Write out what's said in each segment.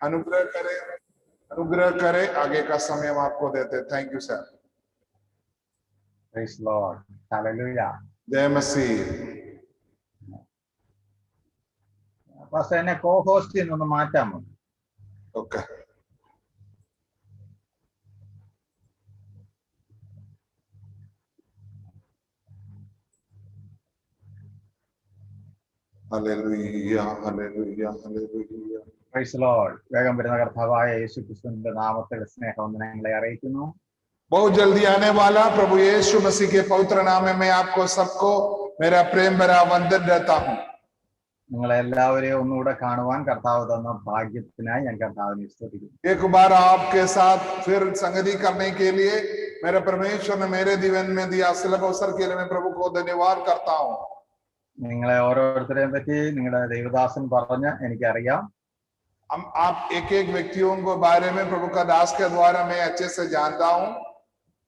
अनुग्रह करे। आगे का समय हम आपको देते। Thank you sir. Praise Lord. Hallelujah. जय मसीह। പക്ഷെ എന്നെ co-host ഒന്ന് മാറ്റാമോ? ओके। ഹല്ലേലൂയ, ഹല്ലേലൂയ, ഹല്ലേലൂയ. Praise the Lord. വേഗം വരുന്ന കർത്താവായ യേശുക്രിസ്തുവിന്റെ നാമത്തിൽ സ്നേഹവന്ദനങ്ങളെ അറിയിക്കുന്നു. बहुत जल्दी आने वाला प्रभु यीशु मसीह के पवित्र नाम में आपको सबको मेरा प्रेम भरा वंदन रहता हूं। നിങ്ങളെ എല്ലാവരെയും ഒന്നുകൂടെ കാണുവാൻ കർത്താവ് തന്ന ഭാഗ്യത്തിനായി ഞാൻ കർത്താവിനെ സ്തുതിക്കുന്നു. एक बार आपके साथ फिर संगति करने के लिए मेरे परमेश्वर ने मेरे जीवन में दिया सुलभ अवसर के लिए मैं प्रभु को धन्यवाद करता हूं। നിങ്ങളെ ഓരോരുത്തരെയും പറ്റി നിങ്ങളുടെ ദേവദാസൻ പറഞ്ഞ് എനിക്കറിയാം. हम आप एक एक व्यक्तियों को बारे में प्रभु का दास के द्वारा मैं अच्छे से जानता हूं।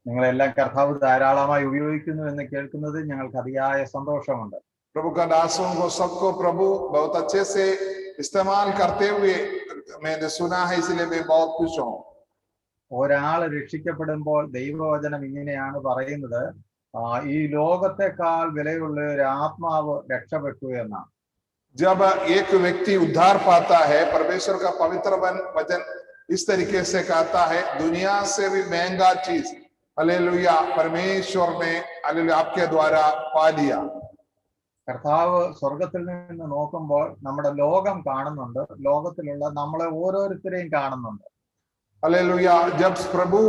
നിങ്ങളെല്ലാം കർത്താവ് ധാരാളമായി ഉപയോഗിക്കുന്നു എന്ന് കേൾക്കുന്നത് ഞങ്ങൾക്ക് അതിയായ സന്തോഷമുണ്ട്. प्रभु का दासों को सबको प्रभु बहुत अच्छे से इस्तेमाल करते हुए मैंने सुना है, इसलिए मैं बहुत खुश हूं। ഒരാൾ രക്ഷിക്കപ്പെടുമ്പോൾ ദൈവവചനം ഇങ്ങനെയാണ് പറയുന്നത്, ഈ ലോകത്തെക്കാൾ വിലയുള്ള ഒരു ആത്മാവ് രക്ഷപ്പെട്ടു എന്നാണ്. जब एक व्यक्ति उद्धार पाता है, परमेश्वर का पवित्र वचन इस तरीके से कहता है, दुनिया से भी महंगा चीज हालेलुया परमेश्वर ने हालेलुया आपके द्वारा पा लिया। കർത്താവ് സ്വർഗത്തിൽ നിന്ന് നോക്കുമ്പോൾ നമ്മുടെ ലോകം കാണുന്നുണ്ട്, ലോകത്തിലുള്ള നമ്മളെ ഓരോരുത്തരെയും കാണുന്നുണ്ട്. हालेलुया जब प्रभु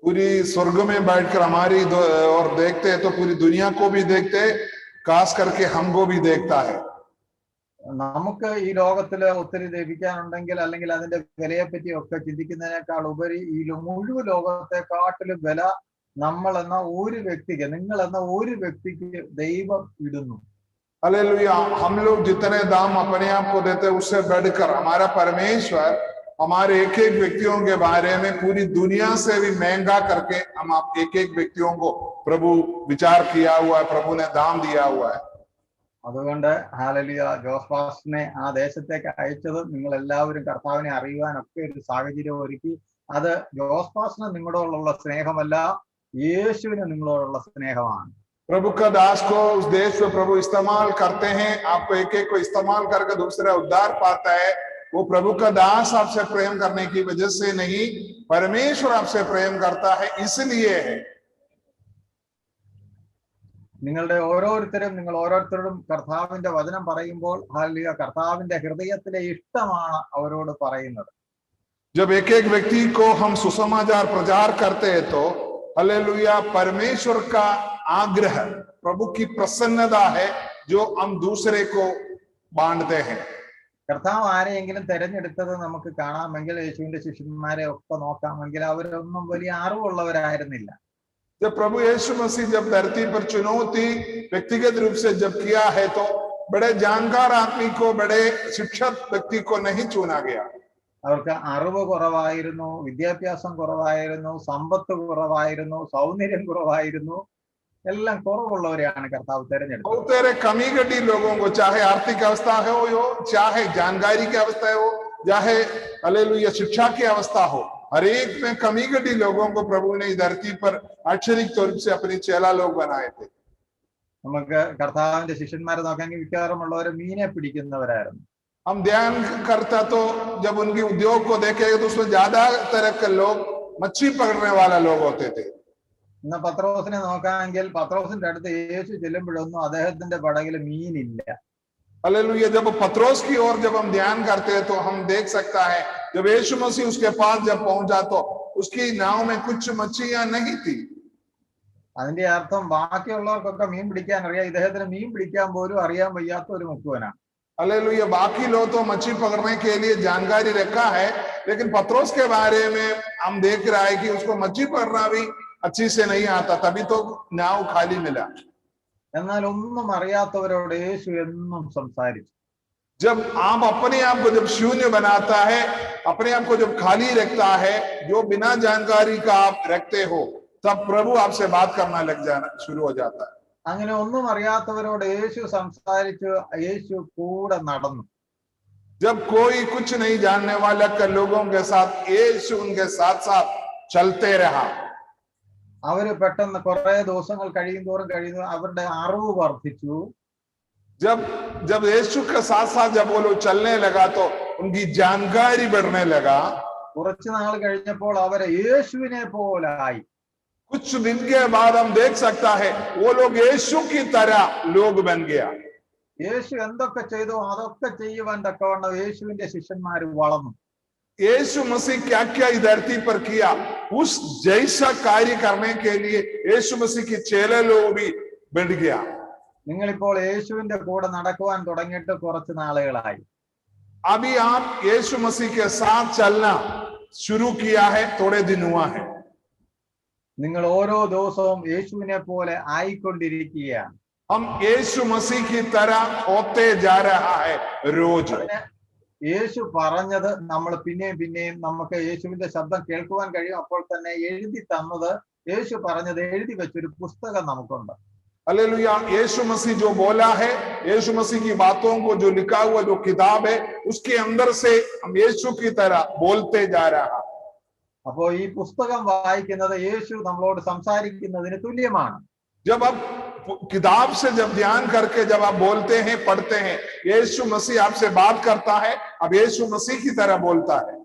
पूरी स्वर्ग में बैठकर हमारी और देखते हैं तो पूरी दुनिया को भी देखते, खास करके हमको भी देखता है। നമുക്ക് ഈ ലോകത്തില് ഒത്തിരി ലഭിക്കാനുണ്ടെങ്കിൽ അല്ലെങ്കിൽ അതിന്റെ വിലയെ പറ്റി ഒക്കെ ചിന്തിക്കുന്നതിനേക്കാൾ ഉപരി ഈ മുഴുവൻ ലോകത്തെക്കാട്ടിലും വില നമ്മൾ എന്ന ഒരു വ്യക്തിക്ക്, നിങ്ങൾ എന്ന ഒരു വ്യക്തിക്ക് ദൈവം ഇടുന്നു. हालेलुया हम लोग जितने दाम अपने आप को देते उससे बढ़कर हमारा परमेश्वर हमारे एक एक व्यक्तियों के बारे में पूरी दुनिया से भी महंगा करके हम आप एक एक व्यक्तियों को प्रभु विचार किया हुआ है, प्रभु ने दाम दिया हुआ है। അതുകൊണ്ട് ഹല്ലേലൂയ ജോസ് പാസ്റ്ററിനെ ആ ദേശത്തേക്ക് അയച്ചത് നിങ്ങൾ എല്ലാവരും കർത്താവിനെ അറിയുവാനൊക്കെ ഒരു സാഹചര്യം ഒരുക്കി. അത് ജോസ് പാസ്റ്ററിന് നിങ്ങളോടുള്ള സ്നേഹമല്ല, യേശുവിന് നിങ്ങളോടുള്ള സ്നേഹമാണ്. प्रभु का दास को उस देश में प्रभु इस्तेमाल करते हैं, आपको एक एक को इस्तेमाल करके दूसरा उद्धार पाता है। वो प्रभु का दास आपसे प्रेम करने की वजह से नहीं, परमेश्वर आपसे प्रेम करता है इसलिए है। നിങ്ങൾ ഓരോരുത്തരോടും കർത്താവിന്റെ വചനം പറയുമ്പോൾ ഹല്ലേലൂയ കർത്താവിന്റെ ഹൃദയത്തിലെ ഇഷ്ടമാണ് അവരോട് പറയുന്നത്. जब एक एक व्यक्ति को हम सुसमाचार प्रचार करते हैं तो हालेलुया परमेश्वर का आग्रह, प्रभु की प्रसन्नता है जो हम दूसरे को बांटते हैं। കർത്താവ് ആരെയെങ്കിലും തെരഞ്ഞെടുത്തത് നമുക്ക് കാണാമെങ്കിൽ യേശുവിന്റെ ശിഷ്യന്മാരെ ഒക്കെ നോക്കാമെങ്കിൽ അവരൊന്നും വലിയ അറിവുള്ളവരായിരുന്നില്ല. जब प्रभु यीशु मसीह जब धरती पर चुनौती व्यक्तिगत रूप से जब किया है तो बड़े जानकार आदमी को, बड़े शिक्षित व्यक्ति को नहीं चुना गया। അവർക്ക് അറിവ് കുറവായിരുന്നു, വിദ്യാഭ്യാസം കുറവായിരുന്നു, സമ്പത്ത് കുറവായിരുന്നു, സൗന്ദര്യം കുറവായിരുന്നു, എല്ലാം കുറവുള്ളവരെയാണ് കർത്താവ് തെരഞ്ഞെടുത്തത്. बहुत सारे कमी घटी लोगों को, चाहे आर्थिक अवस्था हो, चाहे जानकारी की अवस्था हो, चाहे हालेलुया शिक्षा की अवस्था हो, हर एक में कमी घटी लोगों को प्रभु ने धरती पर अक्षरिक तौर से अपने चेला लोग बनाए थे। നമുക്ക് കർത്താവിന്റെ ശിഷ്യന്മാരെ നോക്കാമെങ്കിൽ മിക്കവാറുമുള്ളവര് മീനെ പിടിക്കുന്നവരായിരുന്നു. हम ध्यान करता तो जब उनके उद्योग को देखेगा तो उसमें ज्यादा तरह के लोग मच्छी पकड़ने वाला लोग होते थे। ഇന്ന് പത്രോസിനെ നോക്കാമെങ്കിൽ പത്രോസിന്റെ അടുത്ത് യേശു ചെല്ലുമ്പോഴൊന്നും അദ്ദേഹത്തിന്റെ പടകിൽ മീനില്ല. हालेलुया जब पत्रोस की ओर जब हम ध्यान करते हैं तो हम देख सकता है जब यीशु मसीह उसके पास जब पहुंचा तो उसकी नाव में कुछ मछलियां नहीं थी। അതിന്റെ അർത്ഥം ബാക്കിയുള്ളവർക്കൊക്കെ മീൻ പിടിക്കാൻ അറിയാം, ഇദ്ദേഹത്തിന് മീൻ പിടിക്കാൻ പോലും അറിയാൻ വയ്യാത്ത ഒരു മുക്കുവനാണ്. हालेलुया बाकी लोग तो मछली पकड़ने के लिए जानकारी रखा है, लेकिन पत्रोस के बारे में हम देख रहा है कि उसको मछली पकड़ना भी अच्छी से नहीं आता, तभी तो नाव खाली मिला। എന്നാൽ ഒന്നും അറിയാത്തവരോട് യേശു എന്നും സംസാരിച്ചു. जब आप अपने आप को जब शून्य बनाता है, अपने आप को जब खाली रखता है, जो बिना जानकारी का आप रखते हो, तब प्रभु आपसे बात करना लग जाना शुरू हो जाता है। അങ്ങനെ ഒന്നും അറിയാത്തവരോട് യേശു സംസാരിച്ചു, യേശു കൂടെ നടന്നു. जब कोई कुछ नहीं जानने वाला के लोगों के साथ यीशु उनके साथ साथ चलते रहा, അവര് പെട്ടെന്ന് കുറെ ദിവസങ്ങൾ കഴിയുന്തോറും അവരുടെ അറിവ് വർദ്ധിച്ചു. जब जब यीशु के साथ साथ जब वो लोग चलने लगा तो उनकी जानकारी बढ़ने लगा. കുറച്ചു നാൾ കഴിഞ്ഞപ്പോൾ അവരെ യേശുവിനെ പോലായി. कुछ दिन के बाद हम देख सकता है वो लोग यीशु की तरह लोग बन गया. യേശു എന്തൊക്കെ ചെയ്തോ അതൊക്കെ ചെയ്യുവാൻ തക്കവണ്ണം യേശുവിന്റെ ശിഷ്യന്മാർ വളർന്നു. यीशु मसीह क्या क्या इस धरती पर किया, उस जैसा कार्य करने के लिए यीशु मसीह के चेले लोग भी बढ़ गया. നിങ്ങളിപ്പോൾ യേശുവിന്റെ കൂടെ നടക്കുവാൻ തുടങ്ങിയിട്ട് കുറച്ച് നാളുകളായി. अभी आप यीशु मसीह के साथ चलना शुरू किया है, थोड़े दिन हुआ है. നിങ്ങൾ ഓരോ ദിവസവും യേശുവിനെ പോലെ ആയിക്കൊണ്ടിരിക്കുകയാണ്. हम यीशु मसीह की तरह होते जा रहा है रोज. യേശു പറഞ്ഞത് നമ്മൾ പിന്നെയും നമുക്ക് യേശുവിന്റെ ശബ്ദം കേൾക്കുവാൻ കഴിയും. അപ്പോൾ തന്നെ എഴുതി തന്നത്, യേശു പറഞ്ഞത് എഴുതി വെച്ചൊരു പുസ്തകം നമുക്കുണ്ട്. हालेलुया. यीशु मसीह जो बोला है, यीशु मसीह की बातों को जो लिखा हुआ जो किताब है, उसके अंदर से हम यीशु की तरह बोलते जा रहा. അപ്പോ ഈ പുസ്തകം വായിക്കുന്നത് യേശു നമ്മളോട് സംസാരിക്കുന്നതിന് തുല്യമാണ്. जब आप किताब से जब ध्यान करके जब आप बोलते हैं, पढ़ते हैं, यीशु मसीह आपसे बात करता है, अब यीशु मसीह की तरह बोलता है.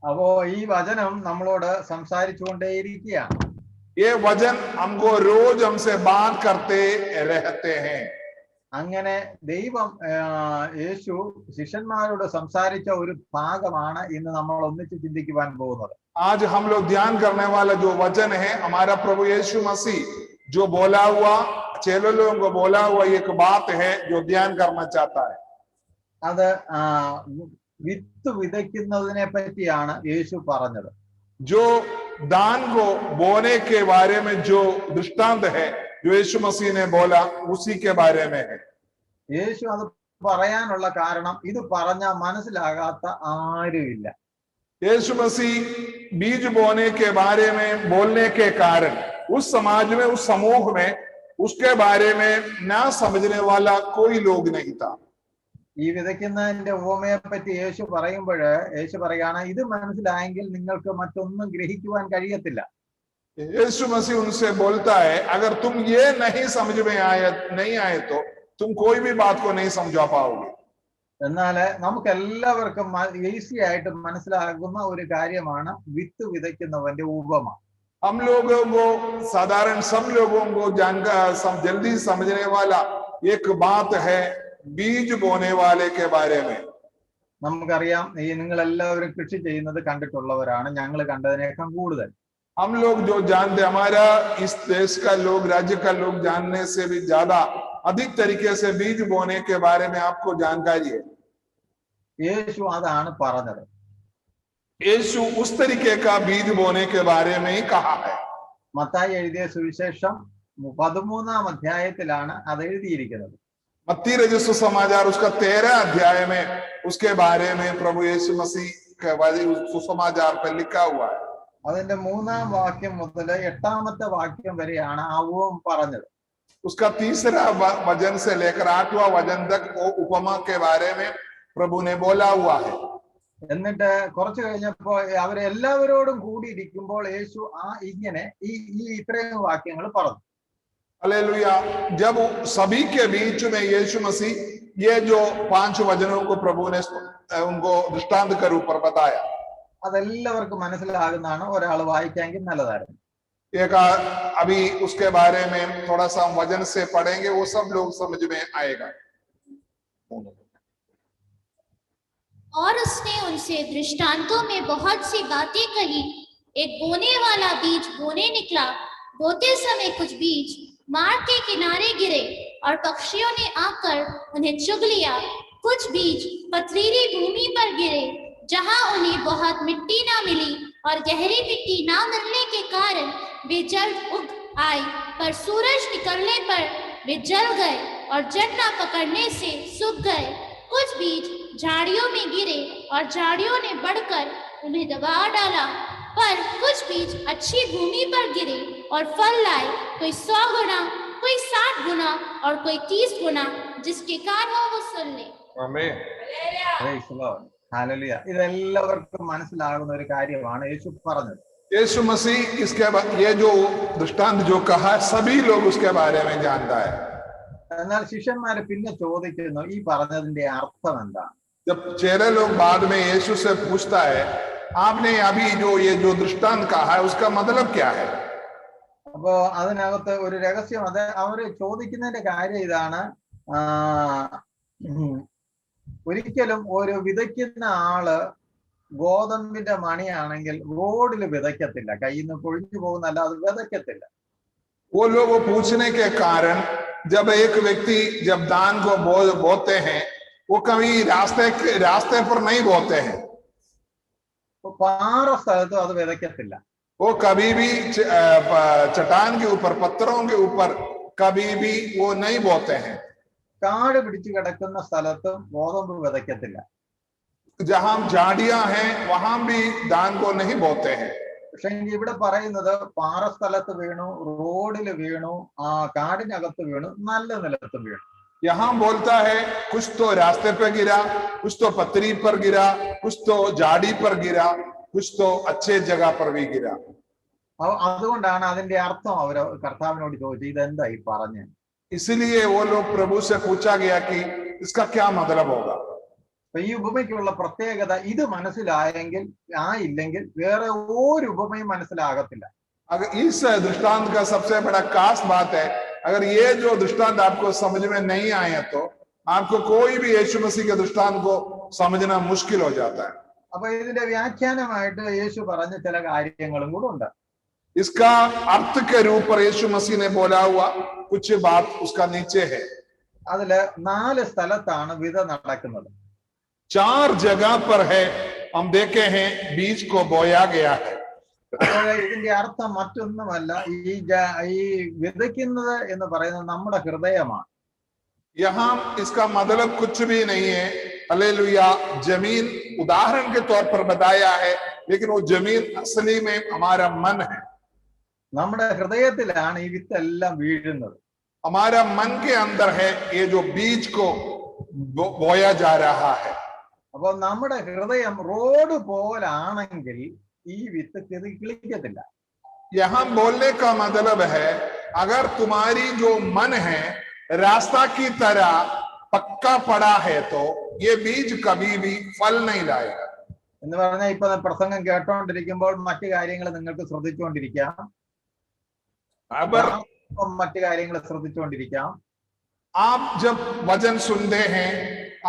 അപ്പോ ഈ വചനം നമ്മളോട് സംസാരിച്ചുകൊണ്ടേയിരിക്കുകയാണ്. ये वचन हमको रोज हमसे बात करते रहते हैं. അങ്ങനെ ദൈവം യേശു ശിഷ്യന്മാരോട് സംസാരിച്ച ഒരു ഭാഗമാണ് ഇന്ന് നമ്മൾ ഒന്നിച്ച് ചിന്തിക്കുവാൻ പോകുന്നത്. आज हम लोग ध्यान करने वाला जो वचन है, हमारा प्रभु यीशु मसीह जो बोला हुआ, चेलों लोगों को बोला हुआ एक बात है जो ध्यान करना चाहता है. അത് വിത്ത് വിതയ്ക്കുന്നതിനെ പറ്റിയാണ് യേശു പറഞ്ഞത്. जो दान को बोने के बारे में जो दृष्टांत है जो यीशु मसीह ने बोला, उसी के बारे में है. യേശു അത് പറയാനുള്ള കാരണം ഇത് പറഞ്ഞാൽ മനസ്സിലാകാത്ത ആരുമില്ല. यीशु मसीह बीज बोने के बारे में बोलने के कारण उस समाज में, उस समूह में उसके बारे में ना समझने वाला कोई लोग नहीं था. ഈ വിതയ്ക്കുന്നതിന്റെ ഉപമയെ പറ്റി യേശു പറയുമ്പോൾ യേശു പറയാണ്, ഇത് മനസ്സിലായെങ്കിൽ നിങ്ങൾക്ക് മറ്റൊന്നും ഗ്രഹിക്കുവാൻ കഴിയത്തില്ല. यीशु मसीह उनसे बोलता है, अगर तुम ये नहीं समझ में नहीं आए तो तुम कोई भी बात को नहीं समझा पाओगे. എന്നാല് നമുക്ക് എല്ലാവർക്കും ഈസി ആയിട്ട് മനസ്സിലാകുന്ന ഒരു കാര്യമാണ് വിത്ത് വിതയ്ക്കുന്നവന്റെ ഉപമ. हम लोगों को साधारण सब लोगों को जल्दी समझने वाला एक बात है बीज बोने वाले के बारे में. നമുക്കറിയാം, നിങ്ങൾ എല്ലാവരും കൃഷി ചെയ്യുന്നത് കണ്ടിട്ടുള്ളവരാണ്, ഞങ്ങൾ കണ്ടതിനേക്കാൾ കൂടുതൽ. हम लोग जो जानते, हमारा इस देश का लोग, राज्य का लोग जानने से भी ज्यादा अधिक तरीके से बीज बोने के बारे में आपको जानकारी है. യേശു അതാണ് പറഞ്ഞത്. यीशु उस तरीके का बीज बोने के बारे में ही कहा है. മത്തായി എഴുതിയ സുവിശേഷം 13-ാം അധ്യായത്തിലാണ് അത് എഴുതിയിരിക്കുന്നത്. मत्ती रचित सुसमाचार उसका 13 अध्याय में उसके बारे में प्रभु यीशु मसीह के सुसमाचार पर लिखा हुआ है. അതിന്റെ 3-ാം വാക്യം മുതൽ 8-ാമത്തെ വാക്യം വരെയാണ് ആ ഉപമ പറഞ്ഞത്. उसका 3रा वचन से लेकर 8वां वचन तक वो उपमा के बारे में प्रभु ने बोला हुआ है. എന്നിട്ട് കുറച്ചു കഴിഞ്ഞപ്പോ അവരെല്ലാവരോടും കൂടിയിരിക്കുമ്പോൾ യേശു ഇങ്ങനെ ഈ ഇത്രയും വാക്യങ്ങൾ പറഞ്ഞു. हालेलुया. जब सभी के बीच में यीशु मसीह ये जो 5 वचनों को प्रभु ने उनको दृष्टांत के ऊपर बताया, അതെല്ലാവർക്കും മനസ്സിലാകുന്നതാണ്. ഒരാൾ വായിക്കാമെങ്കിൽ നല്ലതായിരുന്നു. एक अभी उसके बारे में थोड़ा सा वचन से पढ़ेंगे, वो सब लोग समझ में आएगा. और उसने उनसे दृष्टांतों में बहुत सी बातें कही. एक बोने वाला बीज बोने निकला. बोते समय कुछ बीज मार्ग के किनारे गिरे और पक्षियों ने आकर उन्हें चुग लिया. कुछ बीज पथरीली भूमि पर गिरे, जहां उन्हें बहुत मिट्टी ना मिली और गहरी मिट्टी ना मिलने के कारण वे जल्द उग आए, पर सूरज निकलने पर वे जल गए और जड़ ना पकड़ने से सूख गए. कुछ बीज झाड़ियों में गिरे और झाड़ियों ने बढ़कर उन्हें दबा डाला. पर कुछ बीज अच्छी भूमि पर गिरे और फल लाए, कोई 100 गुना, कोई 60 गुना और कोई 30 गुना. जिसके कान हो वो सुन ले. आमीन. Praise the Lord. Hallelujah. ഇതെല്ലാവർക്കും മനസ്സിലാകുന്ന ഒരു കാര്യമാണ് യേശു പറഞ്ഞത്. यीशु मसीह इसके ये जो दृष्टांत जो कहा सभी लोग उसके बारे में जानता है. എന്നാൽ ശിഷ്യന്മാര് പിന്നെ ചോദിക്കുന്നു ഈ പറഞ്ഞതിന്റെ അർത്ഥം എന്താണ്? जब चेले लोग बाद में यीशु से पूछता है आपने अभी जो ये जो दृष्टांत कहा है उसका मतलब क्या है? അപ്പോ അതിനകത്ത് ഒരു രഹസ്യം, അത് അവര് ചോദിക്കുന്നതിന്റെ കാര്യം ഇതാണ്. ഒരിക്കലും ഒരു വിതയ്ക്കുന്ന ആള് ഗോതമ്പിന്റെ മണിയാണെങ്കിൽ റോഡിൽ വിതയ്ക്കത്തില്ല, കയ്യിൽ നിന്ന് പൊഴിഞ്ഞു പോകുന്നല്ല, അത് വിതയ്ക്കത്തില്ല. वो लोग पूछने के कारण जब एक व्यक्ति जब धान को बोते हैं वो कभी रास्ते पर नहीं बोते हैं, പാറ സ്ഥലത്തും അത് വിതയ്ക്കത്തില്ല. वो कभी भी चट्टान के ऊपर पत्थरों के ऊपर कभी भी वो नहीं बोते हैं. കാട് പിടിച്ചു കിടക്കുന്ന സ്ഥലത്തും ഗോതമ്പ് വിതയ്ക്കത്തില്ല. जहां झाड़ियां हैं वहां भी धान को नहीं बोते हैं. പക്ഷെ ഇവിടെ പറയുന്നത് പാറ സ്ഥലത്ത് വീണു, റോഡിൽ വീണു, കാടിനകത്ത് വീണു, നല്ല നിലത്ത് വീണു. यहाँ बोलता है कुछ तो रास्ते पर गिरा, कुछ तो पथरी पर गिरा, कुछ तो झाड़ी पर गिरा, कुछ तो अच्छे जगह पर भी गिरा. അതുകൊണ്ടാണ് അതിന്റെ അർത്ഥം അവര് കർത്താവിനോട് ചോദിച്ചു, ഇതെന്താ ഈ പറഞ്ഞു? इसलिए वो लोग प्रभु से पूछा गया कि इसका क्या मतलब होगा. അപ്പൊ ഈ ഉപമയ്ക്കുള്ള പ്രത്യേകത ഇത് മനസ്സിലായെങ്കിൽ ഇല്ലെങ്കിൽ വേറെ ഒരു ഉപമയും മനസ്സിലാകത്തില്ല. अगर इस दृष्टांत का सबसे बड़ा खास बात है, अगर ये जो दृष्टांत आपको समझ में नहीं आए तो आपको कोई भी यीशु मसीह के दृष्टांत को समझना मुश्किल हो जाता है. അപ്പൊ ഇതിന്റെ വ്യാഖ്യാനമായിട്ട് യേശു പറഞ്ഞ ചില കാര്യങ്ങളും കൂടെ ഉണ്ട്. इसका अर्थ के रूप पर यीशु मसीह ने बोला हुआ कुछ बात उसका नीचे है. അതില് 4 സ്ഥലത്താണ് വിത നടക്കുന്നത്. 4 जगह पर है हम देखे हैं बीज को बोया गया है. ഇതിന്റെ അർത്ഥം മറ്റൊന്നുമല്ല, ഈ വിതയ്ക്കുന്നത് എന്ന് പറയുന്നത് നമ്മുടെ ഹൃദയമാണ്. यहाँ इसका मतलब कुछ भी नहीं है. हालेलुया. जमीन उदाहरण के तौर पर बताया है, लेकिन वो जमीन असली में हमारा मन है. നമ്മുടെ ഹൃദയത്തിലാണ് ഈ വിത്തെല്ലാം വീഴുന്നത്. हमारा मन के अंदर है ये जो बीज को बोया जा रहा है. അപ്പൊ നമ്മുടെ ഹൃദയം റോഡ് പോലാണെങ്കിൽ ഈ വിത്ത് കിളിക്കത്തില്ല. यहाँ बोलने का मतलब है अगर तुम्हारी जो मन है रास्ता की तरह पक्का पड़ा है तो ये बीज कभी भी फल नहीं लाएगा. എന്ന് പറഞ്ഞാൽ ഇപ്പൊ പ്രസംഗം കേട്ടോണ്ടിരിക്കുമ്പോൾ മറ്റു കാര്യങ്ങൾ നിങ്ങൾക്ക് ശ്രദ്ധിച്ചുകൊണ്ടിരിക്കാം, മറ്റു കാര്യങ്ങൾ ശ്രദ്ധിച്ചുകൊണ്ടിരിക്കാം. आप जब वचन सुनते हैं,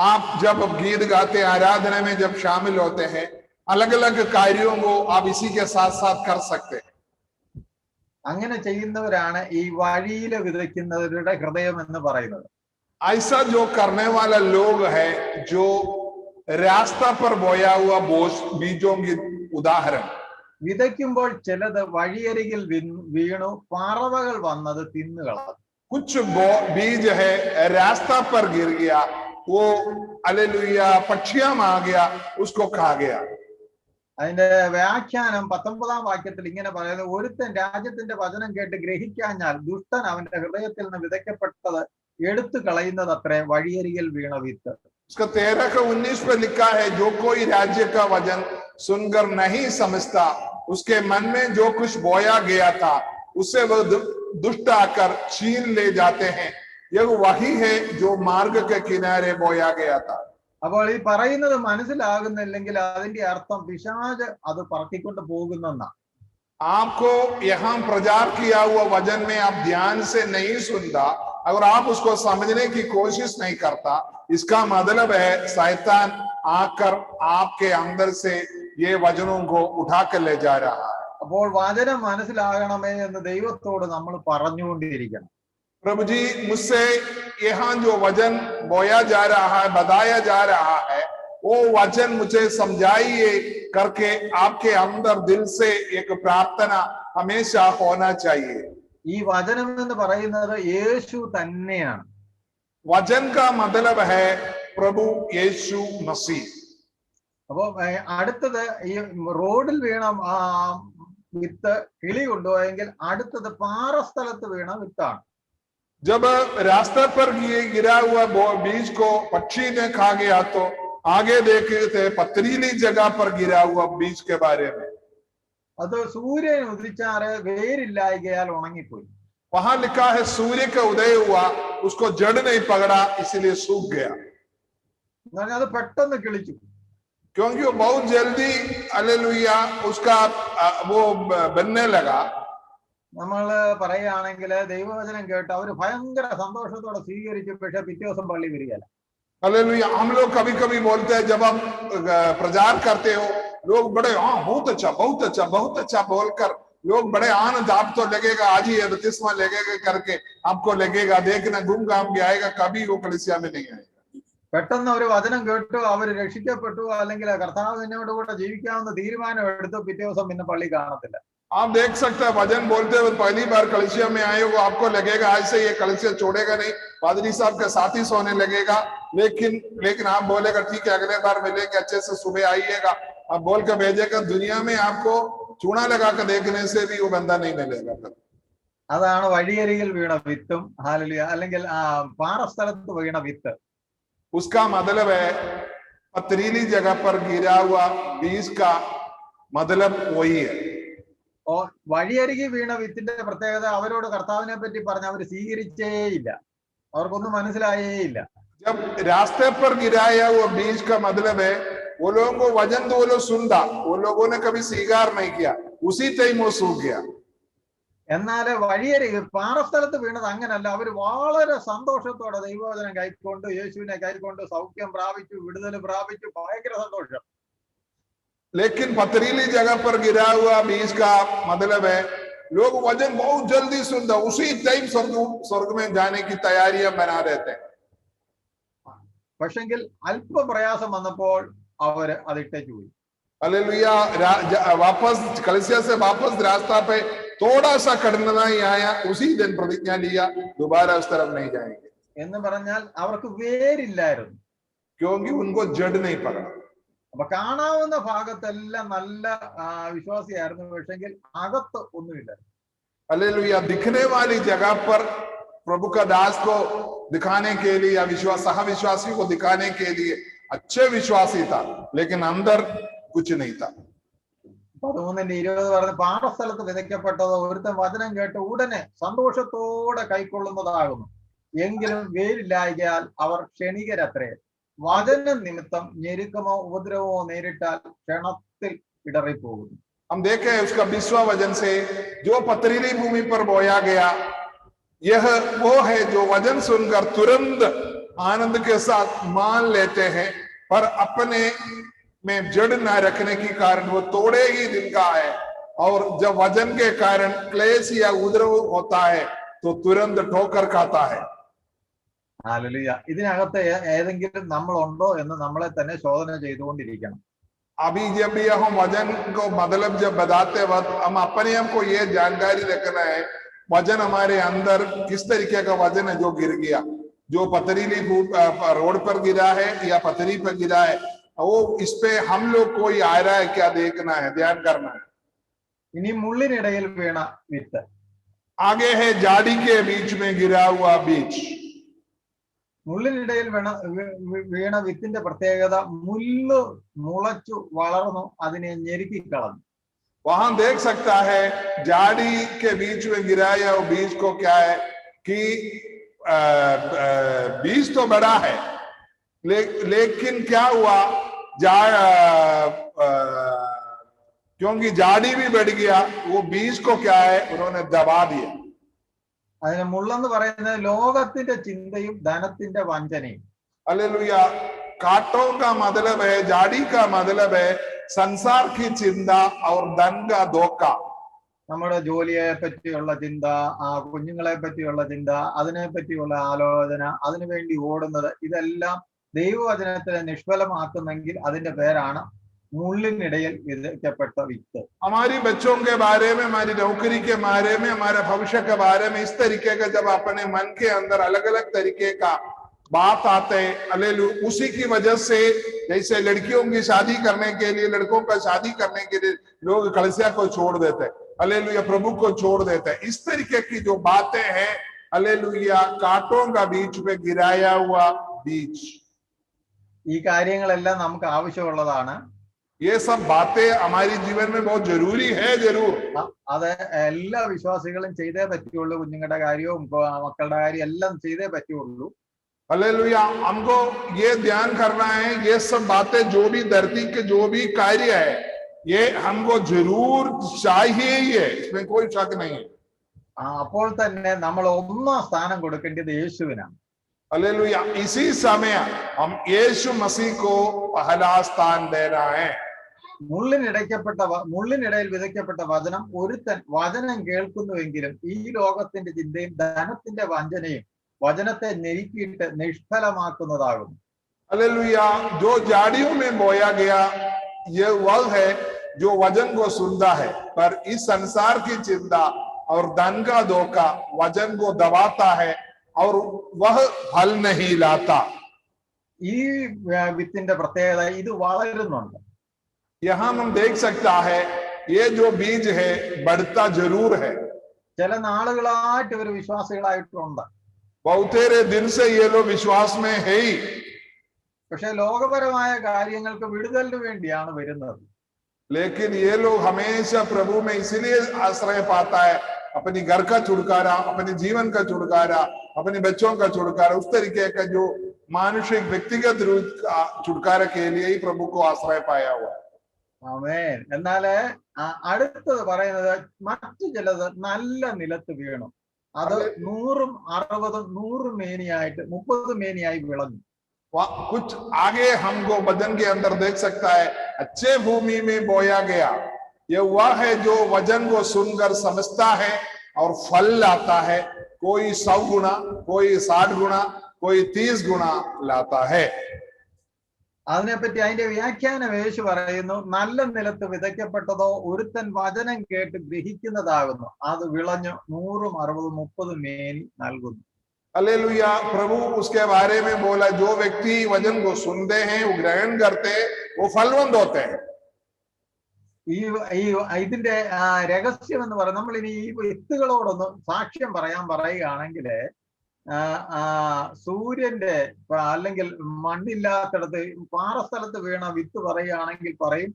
आप जब गीत गाते आराधना में जब शामिल होते हैं, अलग अलग कार्यों को आप इसी के साथ साथ कर सकते हैं. അങ്ങനെ ചെയ്യുന്നവരാണ് ഈ വഴിയില് വിതയ്ക്കുന്നവരുടെ ഹൃദയം എന്ന് പറയുന്നത്. ऐसा जो करने वाला लोग है जो रास्ता पर बोया हुआ बीजों की उदाहरण. വിതയ്ക്കുമ്പോൾ ചിലത് വഴിയരികിൽ വീണു പറവകൾ വന്നത് തിന്നുകളഞ്ഞു. कुछ बीज है रास्ता पर गिर गया, वो हालेलुया पक्षियां आ गया, उसको खा गया. അതിന്റെ വ്യാഖ്യാനം 19-ാം വാക്യത്തിൽ ഇങ്ങനെ പറയുന്നത്, ഒരുത്തൻ രാജ്യത്തിന്റെ വചനം കേട്ട് ഗ്രഹിക്കാഞ്ഞാൽ ദുഷ്ടൻ അവന്റെ ഹൃദയത്തിൽ നിന്ന് വിതയ്ക്കപ്പെട്ടത് എടുത്തു കളയുന്നത് അത്രേ വഴിയരികിൽ വീണ വിത്ത്. उसका 13-19 पे लिखा है, जो कोई राज्य का वचन सुनकर नहीं समझता उसके मन में जो कुछ बोया गया था उसे वह दुष्ट आकर छीन ले जाते हैं. यह वही है जो मार्ग के किनारे बोया गया था. അപ്പോൾ ഈ പറയുന്നത് മനസ്സിലാകുന്നില്ലെങ്കിൽ അതിന്റെ അർത്ഥം പിശാച് അത് പറക്കിക്കൊണ്ട് പോകുന്ന. आपको यहाँ प्रचार किया हुआ वचन में आप ध्यान से नहीं सुनता, अगर आप उसको समझने की कोशिश नहीं करता, इसका मतलब है शैतान आकर आपके अंदर से ये वचनों को उठा कर ले जा रहा है. അപ്പോൾ വചനം മനസ്സിലാകണമേ എന്ന് ദൈവത്തോട് നമ്മൾ പറഞ്ഞുകൊണ്ടിരിക്കണം. प्रभु जी मुझसे यहाँ जो वचन बोया जा रहा है, बताया जा रहा है, वो वचन मुझे समझाइए करके आपके अंदर दिल से एक प्रार्थना हमेशा होना चाहिए. ഈ വചനം എന്ന് പറയുന്നത് യേശു തന്നെയാണ്. वचन का मतलब है प्रभु यीशु मसीह. അപ്പൊ അടുത്തത് ഈ റോഡിൽ വീണ വിത്ത് കിളി കൊണ്ടുപോയെങ്കിൽ അടുത്തത് പാറസ്ഥലത്ത് വീണ വിത്താണ്. जब रास्ते पर गिरा हुआ बीज को पक्षी ने खा गया तो आगे देखे थे पथरीली जगह पर गिरा हुआ बीज के बारे में। അത് സൂര്യൻ ഉദിച്ചാറ് വേരില്ലായകയാൽ ഉണങ്ങിപ്പോയി. वहां लिखा है सूर्य का उदय हुआ, उसको जड़ नहीं पकड़ा, इसीलिए सूख गया। അത് പെട്ടെന്ന് കിളിച്ചു. क्योंकि वो बहुत जल्दी हालेलुया उसका वो बनने लगा। നമ്മള് പറയുകയാണെങ്കിൽ ദൈവവചനം കേട്ട് അവര് ഭയങ്കര സന്തോഷത്തോടെ സ്വീകരിച്ചു. പക്ഷെ പിറ്റേ ദിവസം പള്ളി വരികയല്ല. हालेलुया। हम लोग कभी कभी बोलते हैं, जब हम प्रचार करते हो, लोग बड़े हाँ बहुत अच्छा बहुत अच्छा बहुत अच्छा बोलकर लोग बड़े आनंद, आप तो लगेगा आज ही बपतिस्मा लगेगा करके आपको लगेगा, देखना घूम घाम के आएगा, कभी वो कलीसिया में नहीं आएगा। പെട്ടെന്ന് ഒരു വചനം കേട്ടു, അവര് രക്ഷിക്കപ്പെട്ടു, അല്ലെങ്കിൽ കർത്താവിനോട് കൂടെ ജീവിക്കാവുന്ന തീരുമാനം എടുത്തു, പിറ്റേ ദിവസം പിന്നെ പള്ളി കാണത്തില്ല. आप देख सकते हैं वचन बोलते हुए पहली बार कलीसिया में आए हो, आपको लगेगा आज से ये कलीसिया छोड़ेगा नहीं, पादरी साहब के साथ ही सोने लगेगा, लेकिन आप बोलेगा ठीक है अगले बार मिलेंगे, अच्छे से सुबह आइएगा, आप बोल कर भेजेगा। दुनिया में आपको चूना लगा कर देखने से भी वो बंदा नहीं मिलेगा। അതാണ് വഴിയരികിൽ വീണ വിത്തും ഹാലലുയ, അല്ലെങ്കിൽ പാറസ്ഥലത്ത് വീണ വിത്ത്. उसका मतलब है पथरीली जगह पर गिरा हुआ बीज का मतलब वही है। വഴിയരികിൽ വീണ വിത്തിന്റെ പ്രത്യേകത, അവരോട് കർത്താവിനെ പറ്റി പറഞ്ഞ അവർ സ്വീകരിച്ചേയില്ല, അവർക്കൊന്നും മനസ്സിലായേയില്ല. जब रास्ते पर गिराया हुआ बीज का मतलब है वो लोगों को वचन तो वो लोग सुनता, वो लोगों ने कभी स्वीकार नहीं किया, उसी टाइम वो सूख गया। എന്നാല് വഴിയരികിൽ പാറസ്ഥലത്ത് വീണത് അങ്ങനല്ല. അവര് വളരെ സന്തോഷത്തോടെ ദൈവവചനം കൈക്കൊണ്ട്, യേശുവിനെ കൈക്കൊണ്ട് സൗഖ്യം പ്രാപിച്ചു, വിടുതൽ പ്രാപിച്ചു, ഭയങ്കര സന്തോഷം. लेकिन पथरीली जगह पर गिरा हुआ बीज का मतलब है लोग वचन बहुत जल्दी सुनता, उसी टाइम स्वर्ग में जाने की तैयारियां बना रहते हैं। പക്ഷെങ്കിൽ അല്പ പ്രയാസം വന്നപ്പോൾ അവര് അതിട്ടേക്ക് പോയി. हालेलुया। वापस कलीसिया से वापस रास्ता पे थोड़ा सा कठिनाई आया, उसी दिन प्रतिज्ञा लिया दोबारा उस तरफ नहीं जाएंगे। എന്ന് പറഞ്ഞാൽ അവർക്ക് വേരില്ലായിരുന്നു, क्योंकि उनको जड़ नहीं पकड़ा। അപ്പൊ കാണാവുന്ന ഭാഗത്തെല്ലാം നല്ല വിശ്വാസിയായിരുന്നു, പക്ഷെങ്കിൽ അകത്ത് ഒന്നുമില്ല. हालेलुया। दिखने वाली जगह पर प्रभु का दास को दिखाने के लिए या सहविश्वासी को दिखाने के लिए अच्छे विश्वासी था, लेकिन अंदर कुछ नहीं था। 13:20 പറഞ്ഞ പാറസ്ഥലത്ത് വിതയ്ക്കപ്പെട്ടത് ഒരുത്തൻ വചനം കേട്ട് ഉടനെ സന്തോഷത്തോടെ കൈക്കൊള്ളുന്നതാകുന്നു, എങ്കിലും വേരില്ലായകയാൽ അവർ ക്ഷണികരത്രേ. വചന നിമിത്തം ഞെരുക്കമോ ഉപദ്രവമോ നേരിട്ടാൽ ക്ഷണത്തിൽ ഇടറിപ്പോകുന്നു. हम देखे उसका 20वां वचन से, जो पथरीली भूमि पर बोया गया यह वो है जो वचन सुनकर तुरंत आनंद के साथ मान लेते हैं, पर अपने में जड़ न रखने के कारण वो थोड़े ही दिन का है, और जब वचन के कारण क्लेश या उपद्रव होता है तो तुरंत ठोकर खाता है। ഹല്ലേലൂയ. ഇതിനകത്ത് ഏതെങ്കിലും നമ്മളുണ്ടോ എന്ന് നമ്മളെ തന്നെ ശോധന ചെയ്തുകൊണ്ടിരിക്കണം. अभी जब भी हम वचन को मतलब जब बताते वक्त हम अपने आप को ये जानकारी रखना है, वचन हमारे अंदर किस तरीके का वचन है जो गिर गया, जो पथरीली रोड पर गिरा है या पथरी पर गिरा है, वो इस पे हम लोग कोई आ रहा है क्या देखना है, ध्यान करना है। ഇനി മുള്ളിനിടയിൽ വീണ വിത്ത്. आगे है जाड़ी के बीच में गिरा हुआ बीज। മുള്ളിനിടയിൽ വീണ വിത്തിന്റെ പ്രത്യേകത, മുള്ളു മുളച്ചു വളർന്നു അതിനെ ഞെരുക്കിക്കളഞ്ഞു. वहां देख सकता है जाड़ी के बीच में गिराया हुआ बीज को क्या है कि बीज तो बड़ा है, लेकिन क्या हुआ, क्योंकि जाड़ी भी बढ़ गया, वो बीज को क्या है उन्होंने दबा दिया। അതിന് മുള്ളെന്ന് പറയുന്നത് ലോകത്തിന്റെ ചിന്തയും ധനത്തിന്റെ വഞ്ചനയും. हालेलुया। कांटों का मतलब है, जाड़ी का मतलब है संसार की चिंता और धन का धोखा। നമ്മുടെ ജോലിയെ പറ്റിയുള്ള ചിന്ത, കുഞ്ഞുങ്ങളെ പറ്റിയുള്ള ചിന്ത, അതിനെ പറ്റിയുള്ള ആലോചന, അതിനുവേണ്ടി ഓടുന്നത്, ഇതെല്ലാം ദൈവവചനത്തിനെ നിഷ്ഫലമാക്കുന്നെങ്കിൽ അതിന്റെ പേരാണ് മുള്ളിനിടയിൽ വിതയ്ക്കപ്പെട്ട വിത്ത്. हमारी बच्चों के बारे में, हमारी नौकरी के बारे में, हमारे भविष्य के बारे में इस तरीके का जब अपने मन के अंदर अलग अलग तरीके का बात आते हैं, हालेलुया, उसी की वजह से जैसे लड़कियों की शादी करने के लिए, लड़कों का शादी करने के लिए लोग कलीसिया को छोड़ देते हैं, हालेलुया, प्रभु को छोड़ देते हैं। इस तरीके की जो बातें हैं, हालेलुया, कांटों का बीच पे गिराया हुआ बीज। ഈ കാര്യങ്ങളെല്ലാം നമുക്ക് ആവശ്യമുള്ളതാണ്. ये सब बातें हमारी जीवन में बहुत जरूरी है, जरूर। അത് എല്ലാ വിശ്വാസികളും ചെയ്തേ പറ്റുള്ളൂ. കുഞ്ഞുങ്ങളുടെ കാര്യവും മക്കളുടെ കാര്യം എല്ലാം ചെയ്തേ പറ്റുള്ളൂ. हालेलुया। हमको ये ध्यान करना है, ये सब बातें जो भी धरती के जो भी कार्य है, ये हमको जरूर चाहिए ही है, इसमें कोई शक नहीं है। അപ്പോൾ തന്നെ നമ്മൾ ഒന്നാം സ്ഥാനം കൊടുക്കേണ്ടത് യേശുവിനാണ്. हालेलुया। इसी समय हम यीशु मसीह को पहला स्थान देना है। മുള്ളിനിടയിൽ വിതയ്ക്കപ്പെട്ട വചനം ഒരുത്തൻ വചനം കേൾക്കുന്നുവെങ്കിലും ഈ ലോകത്തിന്റെ ചിന്തയും ധനത്തിന്റെ വഞ്ചനയും വചനത്തെ ഞെരുക്കിയിട്ട് നിഷ്ഫലമാക്കുന്നതാകുന്നു. हालेलुया। जो झाड़ियों में बोया गया ये वह है जो वचन को सुनता है, पर इस संसार की चिंता और धन का धोखा वचन को दबाता है और वह फल नहीं लाता। ഈ വിത്തിന്റെ പ്രത്യേകത ഇത് വളരുന്നുണ്ട്. यहाँ हम देख सकता है ये जो बीज है बढ़ता जरूर है। ചില നാളുകളായിട്ട് ഇവർ വിശ്വാസികളായിട്ടുണ്ട്. बहुतेरे दिन से ये लोग विश्वास में है ही, പക്ഷെ ലോകപരമായ കാര്യങ്ങൾക്ക് വിടുതലിന് വേണ്ടിയാണ് വരുന്നത്. लेकिन ये लोग हमेशा प्रभु में इसलिए आश्रय पाता है, अपनी घर का छुटकारा, अपने जीवन का छुटकारा, अपने बच्चों का छुटकारा, उस तरीके का जो मानसिक व्यक्तिगत छुटकारा के लिए ही प्रभु को आश्रय पाया हुआ है। ആമേൻ. എന്നാല് അടുത്തത് പറയുന്നത് മറ്റു ചിലത് നല്ല നിലത്ത് വീണു. അത് 100, 60, 100 മേനിയായിട്ട് 30 മേനിയായി വിളഞ്ഞു. कुछ आगे हमको वचन के अंदर देख सकता है, अच्छे भूमि में बोया गया ये वह है जो वचन को सुनकर समझता है और फल लाता है। कोई 100 गुना, कोई 60 गुना, कोई 30 गुना लाता है। അതിനെപ്പറ്റി അതിന്റെ വ്യാഖ്യാനം യേശു പറയുന്നു, നല്ല നിലത്ത് വിതയ്ക്കപ്പെട്ടതോ ഒരുത്തൻ വചനം കേട്ട് ഗ്രഹിക്കുന്നതാകുന്നു, അത് വിളഞ്ഞു 100, 60, 30 മേനി നൽകുന്നു. हालेलुया। प्रभु उसके बारे में बोला, जो व्यक्ति वचन को सुनते हैं, वो ग्रहण करते हैं, वो फलवंत होते हैं। ഇതിന്റെ രഹസ്യം എന്ന് പറയുന്നത്, നമ്മൾ ഇനി ഈ വിത്തുകളോടൊന്ന് സാക്ഷ്യം പറയുകയാണെങ്കിൽ സൂര്യന്റെ അല്ലെങ്കിൽ മണ്ണില്ലാത്തടത്ത് പാറസ്ഥലത്ത് വീണ വിത്ത് പറയുകയാണെങ്കിൽ പറയും,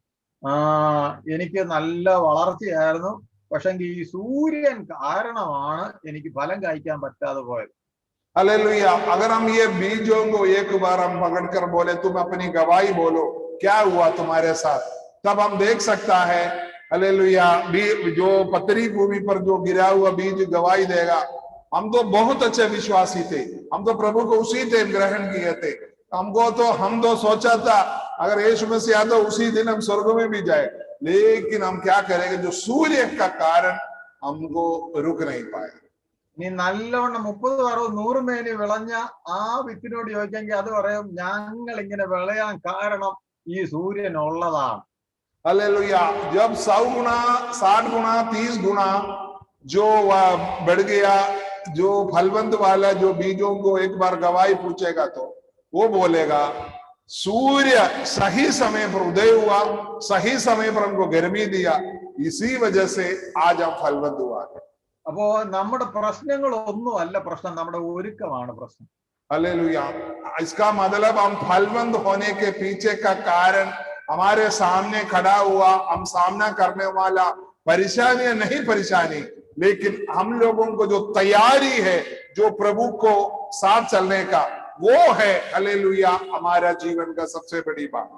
എനിക്ക് നല്ല വളർച്ചയായിരുന്നു, പക്ഷെങ്കിൽ ഈ സൂര്യൻ കാരണമാണ് എനിക്ക് ഫലം കായ്ക്കാൻ പറ്റാതെ പോയത്. हालेलुया। अगर हम ये बीजों को एक बार हम पकड़कर बोले, तुम अपनी गवाही बोलो क्या हुआ तुम्हारे साथ, तब हम देख सकता है हालेलुया जो पथरी भूमि पर जो गिरा हुआ बीज गवाही देगा। हम तो बहुत अच्छे विश्वासी थे, हम तो प्रभु को उसी टाइम ग्रहण किए थे। हम तो सोचा था अगर यीशु मसीह आता उसी दिन हम स्वर्ग में भी जाए, लेकिन हम क्या करेंगे, जो सूर्य का कारण हमको रुक नहीं पाए। നീ നല്ലവണ്ണം 30, 60, 100 മേനി വിളഞ്ഞ ആ വിത്തിനോട് ചോദിച്ചെങ്കിൽ അത് പറയും, ഞങ്ങൾ ഇങ്ങനെ വിളയാൻ കാരണം ഈ സൂര്യൻ ഉള്ളതാണ്. हालेलुया। जब 100 गुना, 60 गुना, 30 गुना जो बढ़ गया, जो फलवंत वाला जो बीजों को एक बार गवाही पूछेगा तो वो बोलेगा, सूर्य सही समय पर उदय हुआ, सही समय पर हमको गर्मी दिया, इसी वजह से आज हम फलवंत हुआ। അപ്പോ നമ്മുടെ പ്രശ്നങ്ങളൊന്നും അല്ല പ്രശ്നം, നമ്മുടെ ഒരുക്കമാണ് പ്രശ്നം. हालेलुया। इसका मतलब हम फलवंत होने के पीछे का कारण हमारे सामने खड़ा हुआ, हम सामना करने वाला परेशानी नहीं परेशानी, लेकिन हम लोगों को जो तैयारी है जो प्रभु को साथ चलने का, वो है हालेलुया हमारा जीवन का सबसे बड़ी बात।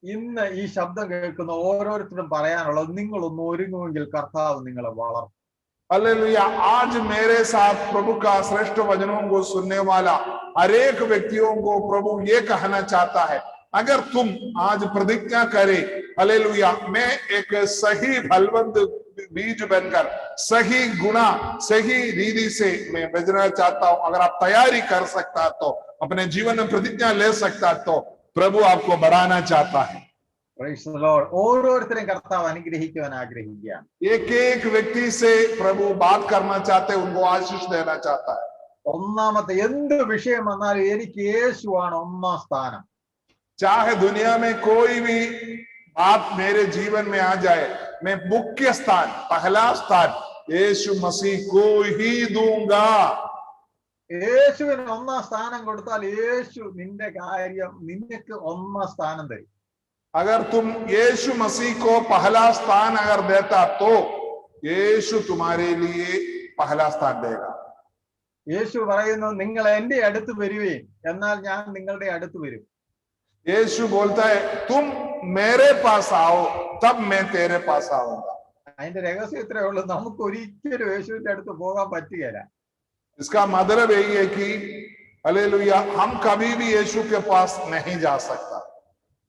ഇന്ന് ഈ ശബ്ദം കേൾക്കുന്ന ഓരോരുത്തരും പറയാനുള്ളത്, നിങ്ങളൊന്ന് ഒരുങ്ങുമെങ്കിൽ കർത്താവ് നിങ്ങളെ വളർത്തും. हालेलुया। आज मेरे साथ प्रभु का श्रेष्ठ वचनों को सुनने वाला हर एक व्यक्तियों को प्रभु ये कहना चाहता है, अगर तुम आज प्रतिज्ञा करे हालेलुया, मैं एक सही फलवंत बीज बनकर सही गुना सही रीति से मैं बजना चाहता हूं, अगर आप तैयारी कर सकता तो अपने जीवन में प्रतिज्ञा ले सकता तो प्रभु आपको बढ़ाना चाहता है। Praise the Lord. ഓരോരുത്തരെയും കർത്താവ് അനുഗ്രഹിക്കുവാൻ ആഗ്രഹിക്കുകയാണ്. एक एक व्यक्ति से प्रभु बात करना चाहते, उनको आशीष देना चाहता है। ഒന്നാമത്തെ എന്ത് വിഷയം വന്നാലും എനിക്ക് യേശുവാണ് ഒന്നാം സ്ഥാനം. चाहे दुनिया में कोई भी बात मेरे जीवन में आ जाए, मैं मुख्य स्थान, पहला स्थान यीशु मसीह को ही दूंगा। യേശുവിന് ഒന്നാം സ്ഥാനം കൊടുത്താൽ യേശു നിന്റെ കാര്യം നിനക്ക് ഒന്നാം സ്ഥാനം തരും. अगर तुम यीशु मसीह को पहला स्थान अगर देता तो यीशु तुम्हारे लिए पहला स्थान देगा. യേശു പറയുന്നു, നിങ്ങൾ എന്റെ അടുത്ത് വരുവീൻ, എന്നാൽ ഞാൻ നിങ്ങളുടെ അടുത്ത് വരും. यीशु बोलता है तुम मेरे पास आओ तब मैं तेरे पास आऊंगा. അതിന്റെ രഹസ്യം ഇത്രേ ഉള്ളൂ, നമുക്ക് ഒരിക്കലും യേശുവിന്റെ അടുത്ത് പോകാൻ പറ്റുകയില്ല. इसका मतलब यही है कि हालेलुया हम कभी भी यीशु के पास नहीं जा सकता.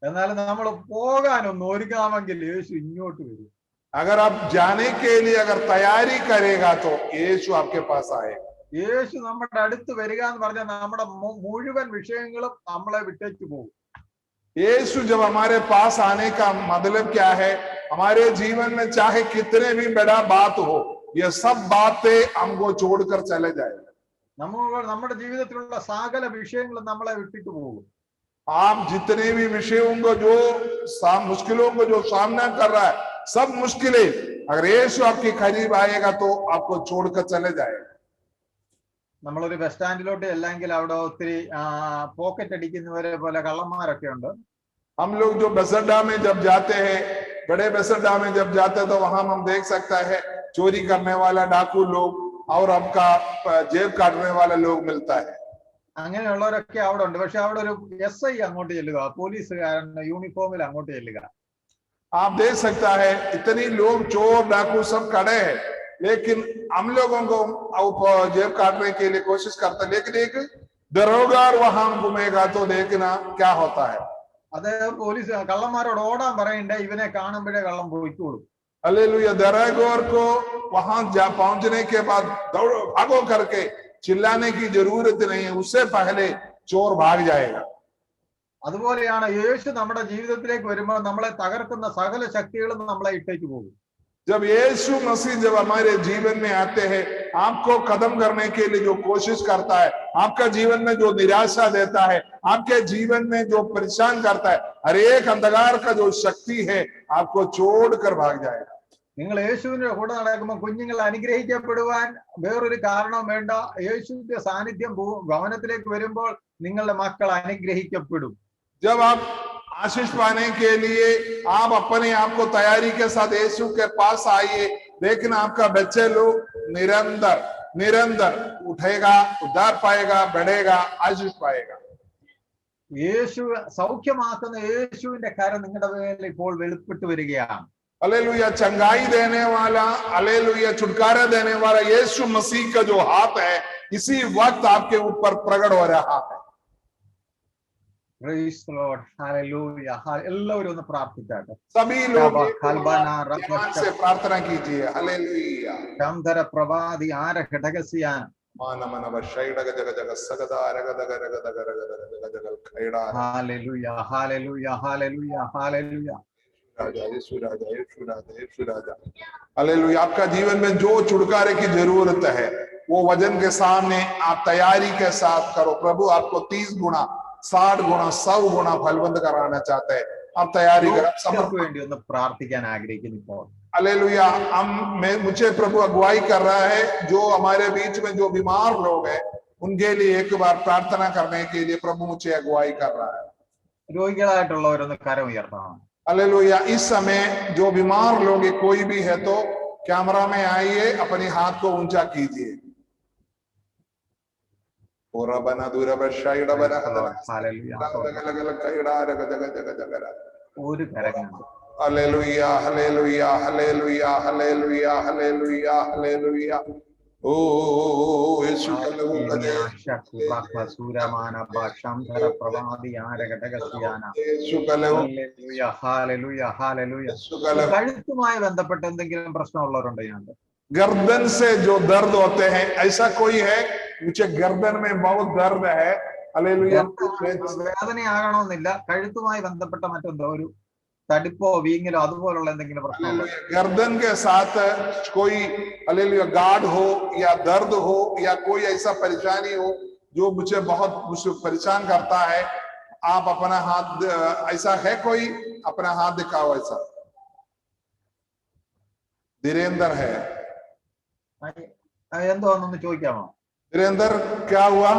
എന്നാൽ നമ്മൾ പോകാനൊന്ന് ഒരുങ്ങാമെങ്കിൽ യേശു ഇങ്ങോട്ട് വരും. अगर आप जाने के लिए अगर तैयारी करेगा तो यीशु आपके पास आएगा. യേശു നമ്മുടെ അടുത്ത് വരിക എന്ന് പറഞ്ഞാൽ നമ്മുടെ മുഴുവൻ വിഷയങ്ങളും നമ്മളെ വിട്ടേക്ക് പോകും. यीशु जब हमारे पास आने का मतलब क्या है, हमारे जीवन में चाहे कितने भी बड़ा बात हो, ये सब बातें हमको छोड़कर चले जाएगा. നമ്മുടെ ജീവിതത്തിലുള്ള സകല വിഷയങ്ങളും നമ്മളെ വിട്ടിട്ട് പോകും. आप जितने भी विषयों को जो मुश्किलों को जो सामना कर रहा है, सब मुश्किलें अगर यीशु आपके करीब आएगा तो आपको छोड़कर चले जाएगा. നമ്മളൊരു ബസ് സ്റ്റാൻഡിലോട്ട് അല്ലെങ്കിൽ അവിടെ ഒത്തിരി പോക്കറ്റ് അടിക്കുന്നവരെ പോലെ കള്ളന്മാരൊക്കെ ഉണ്ട്. हम लोग जो बस अड्डा में जब जाते हैं, बड़े बस अड्डा में जब जाते हैं तो वहां हम देख सकता है चोरी करने वाला डाकू लोग और आपका जेब काटने वाला लोग मिलता है. അങ്ങനെയുള്ളവരൊക്കെ അവിടെ ഉണ്ട്. പക്ഷെ അവിടെ ഒരു SI അങ്ങോട്ട് ചെല്ലുക, പോലീസുകാരൻ യൂണിഫോമിൽ അങ്ങോട്ട് ചെല്ലുക. आप देख सकता है इतनी लोग चोर डाकू सब खड़े हैं, लेकिन हम लोगों को जेब काटने के लिए कोशिश करते हैं, लेकिन एक दरोगा वहां घूमेगा तो देखना क्या होता है. അത് പോലീസ് കള്ളന്മാരോട് ഓടാൻ പറയണ്ട, ഇവനെ കാണുമ്പോഴേ കള്ളം പോയിക്കോളും. हालेलुया. दरोगा को वहां पहुंचने के बाद दौड़ो भागो करके चिल्लाने की जरूरत नहीं है, उससे पहले चोर भाग जाएगा. അതുപോലെയാണ് യേശു നമ്മുടെ ജീവിതത്തിലേക്ക് വരുമ്പോൾ നമ്മളെ തകർക്കുന്ന സകല ശക്തികളും നമ്മളെ ഇട്ടേക്ക് പോകും. जब यीशु मसीह जब हमारे जीवन में आते हैं, आपको खत्म करने के लिए जो कोशिश करता है, आपका जीवन में जो निराशा देता है, आपके जीवन में जो परेशान करता है, हर एक अंधकार का जो शक्ति है आपको छोड़कर भाग जाएगा. നിങ്ങൾ യേശുവിന്റെ കൂടെ നടക്കുമ്പോൾ കുഞ്ഞുങ്ങൾ അനുഗ്രഹിക്കപ്പെടുവാൻ വേറൊരു കാരണം വേണ്ട. യേശുവിന്റെ സാന്നിധ്യം ഭവനത്തിലേക്ക് വരുമ്പോൾ നിങ്ങളുടെ മക്കൾ അനുഗ്രഹിക്കപ്പെടും. जब आप आशीष पाने के लिए आप अपने आप को तैयारी के साथ यीशु के पास आइए, लेकिन आपका बच्चे लोग निरंतर निरंतर उठेगा, उद्धार पाएगा, बढ़ेगा, आशीष पाएगा. യേശു സൗഖ്യമാക്കുന്ന യേശുവിന്റെ കരം നിങ്ങളുടെ മേൽ ഇപ്പോൾ വെളിപ്പെട്ട് വരികയാണ്. हालेलुया. चंगाई देने वाला, हालेलुया, छुटकारा देने वाला यीशु मसीह का जो हाथ है इसी वक्त आपके ऊपर प्रकट हो रहा है. Praise the Lord. Hallelujah. എല്ലാവരും ഒന്ന് പ്രാർത്ഥിച്ചാട്ടെ. सभी लोग से प्रार्थना कीजिए. हालेलुया. ചന്ദര പ്രവാദി ആര ഘടകസ്യാന. हालेलुया हालेलुया हालेलुया हालेलुया. हालेलुया. आपका जीवन में जो छुटकारे की जरूरत है वो वजन के सामने आप तैयारी के साथ करो. प्रभु आपको 30 गुना 60 गुना 100 गुना फलवंत कराना चाहते हैं. आप तैयारी करें. വേണ്ടി ഒന്ന് പ്രാർത്ഥിക്കാൻ ആഗ്രഹിക്കുന്നു ഇപ്പോൾ. हालेलुया. मुझे प्रभु अगुवाई कर रहा है, जो हमारे बीच में जो बीमार लोग हैं उनके लिए एक बार प्रार्थना करने के लिए प्रभु मुझे अगुवाई कर रहा है. രോഗികളായിട്ടുള്ളവരൊന്ന് കരം ഉയർത്തണം. हालेलुया. इस समय जो बीमार लोग कोई भी है तो कैमरा में आइए, अपने हाथ को ऊंचा कीजिए. ഒരു കരങ്ങളുണ്ട്. हालेलुया हालेलुया हालेलुया हालेलुया हालेलुया हालेलुया. ओ यीशु का लहू बहे. यीशु का लहू. हालेलुया हालेलुया हालेलुया. കഴുത്തുമായി ബന്ധപ്പെട്ട എന്തെങ്കിലും പ്രശ്നമുള്ളവരുണ്ടോ? ഞാൻ गर्दन से जो दर्द होते हैं, ऐसा कोई है मुझे गर्दन में बहुत दर्द है. हालेलुया. വേദനയാകണമെന്നില്ല, കഴുത്തുമായി ബന്ധപ്പെട്ട മറ്റെന്തോ ഒരു തടിപ്പോ വീങ്ങിലോ അതുപോലുള്ള എന്തെങ്കിലും പ്രശ്നം. गर्दन के साथ कोई हालेलुया गार्ड हो या दर्द हो या कोई ऐसा परेशानी हो जो मुझे बहुत परेशान करता है, आप अपना हाथ, ऐसा है कोई? अपना हाथ दिखाओ. ऐसा धीरेन्द्र है. എന്തോന്നൊന്ന് ചോദിക്കാമോ? वीरेंद्र क्या हुआ?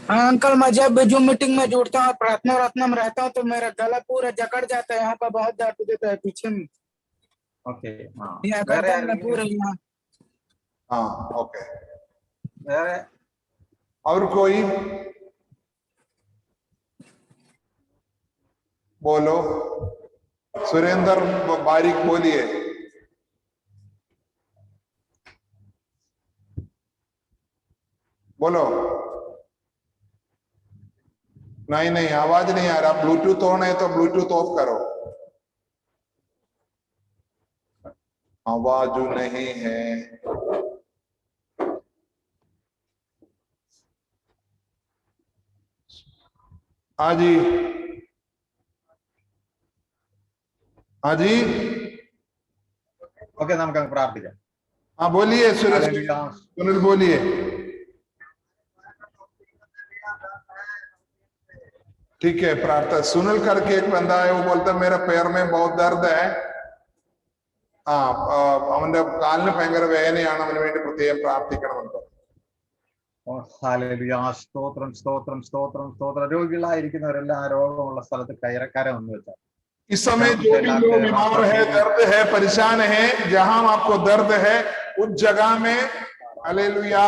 हाँ अंकल, मैं जब भी जूम मीटिंग में जुड़ता हूँ, प्रार्थना में रहता हूँ, तो मेरा गला पूरा जकड़ जाता है, यहाँ पर बहुत दर्द देता है पीछे में, ഓക്കെ. ആ यहाँ വേറെ गर्दन में पूरा ആരെങ്കിലും? यहाँ। हाँ ओके. വേറെ और कोई बोलो. सुरेंद्र बारिक बोलिए. बोलो. नहीं आवाज नहीं आ रहा. ब्लूटूथ ऑन है तो ब्लूटूथ ऑफ करो. आवाज नहीं है. हाँ जी, हाँ जी, ഓക്കെ, നമുക്ക് പ്രാർത്ഥിക്കാം. हाँ बोलिए सुरेश. हालेलुया. सुनील बोलिए. ठीक है, प्रार्थना. सुनील करके एक बंदा है, वो बोलता है मेरा पैर में बहुत दर्द है. അവന്റെ കാലിന് ഭയങ്കര വേദനയാണ്, അവന് വേണ്ടി പ്രത്യേകം പ്രാർത്ഥിക്കണമെന്ന്. ഹല്ലേലൂയ. സ്തോത്രം സ്തോത്രം സ്തോത്രം സ്തോത്രം. രോഗികളായിരിക്കുന്നവരെല്ലാം ആ രോഗമുള്ള സ്ഥലത്ത് കരം ഒന്ന് വെച്ചാൽ. इस समय जो भी लोग बीमार है, दर्द है, परेशान है, जहां आपको दर्द है उस जगह में हालेलुया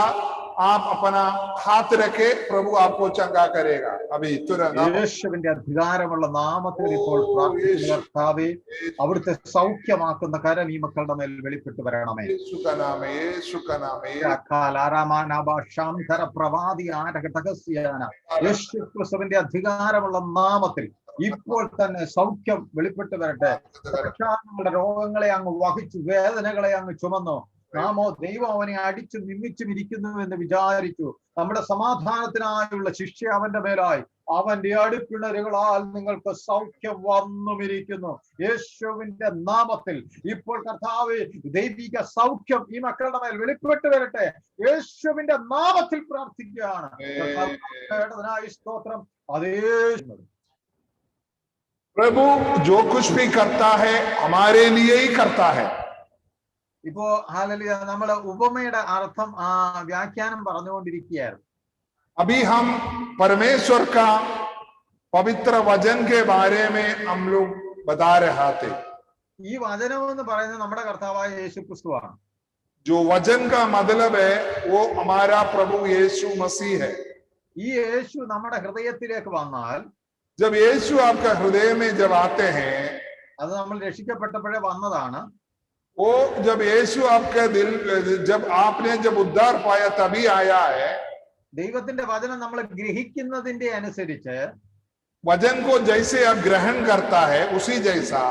आप अपना हाथ रखे, प्रभु आपको चंगा करेगा अभी तुरंत. യേശുവിന്റെ അധികാരമുള്ള നാമത്തിൽ ഇപ്പോൾ പ്രാർത്ഥിക്കുന്ന കർത്താവേ, അവിടുത്തെ സൗഖ്യമാക്കുന്ന കരം ഈ മക്കളുടെ മേൽ വെളിപ്പെട്ട് വരണമേ. यीशु का नाम है, यीशु का नाम है. യേശു ക്രിസ്തുവിന്റെ അധികാരമുള്ള നാമത്തിൽ ഇപ്പോൾ തന്നെ സൗഖ്യം വെളിപ്പെട്ട് വരട്ടെ. നമ്മുടെ രോഗങ്ങളെ അങ്ങ് വഹിച്ചു, വേദനകളെ അങ്ങ് ചുമന്നു. നാമോ ദൈവം അവനെ അടിച്ചു നിന്ദിച്ചും ഇരിക്കുന്നു എന്ന് വിചാരിച്ചു. നമ്മുടെ സമാധാനത്തിനായുള്ള ശിക്ഷ അവന്റെ മേലായി, അവന്റെ അടുപ്പിണരുകളാൽ നിങ്ങൾക്ക് സൗഖ്യം വന്നുമിരിക്കുന്നു. യേശുവിന്റെ നാമത്തിൽ ഇപ്പോൾ കർത്താവേ, ദൈവിക സൗഖ്യം ഈ മക്കളുടെ മേൽ വെളിപ്പെട്ട് വരട്ടെ. യേശുവിന്റെ നാമത്തിൽ പ്രാർത്ഥിക്കുകയാണ്. സ്തോത്രം. അതേ प्रभु जो कुछ भी करता है हमारे लिए ही करता है. ഇപ്പോ ഹല്ലേലൂയ, നമ്മള് ഉപമയുടെ അർത്ഥം വ്യാഖ്യാനം പറഞ്ഞുകൊണ്ടിരിക്കുകയായിരുന്നു. अभी हम परमेश्वर का पवित्र वचन के बारे में हम लोग बता रहे थे. ഈ വചനം എന്ന് പറയുന്നത് നമ്മുടെ കർത്താവായ യേശു ക്രിസ്തുവാണ്. जो वचन का मतलब है वो हमारा प्रभु यीशु मसीह है. ഈ യേശു നമ്മുടെ ഹൃദയത്തിലേക്ക് വന്നാൽ, जब यीशु आपका हृदय में जब आते हैं, അത് നമ്മൾ രക്ഷിക്കപ്പെട്ടപ്പോഴേ വന്നതാണ്. वो जब यीशु आपका दिल, जब आपने जब उद्धार पाया तभी आया है. ദൈവത്തിന്റെ വചനം നമ്മൾ ഗ്രഹിക്കുന്നതിന്റെ അനുസരിച്ച്, वचन को जैसे आप ग्रहण करता है उसी जैसा,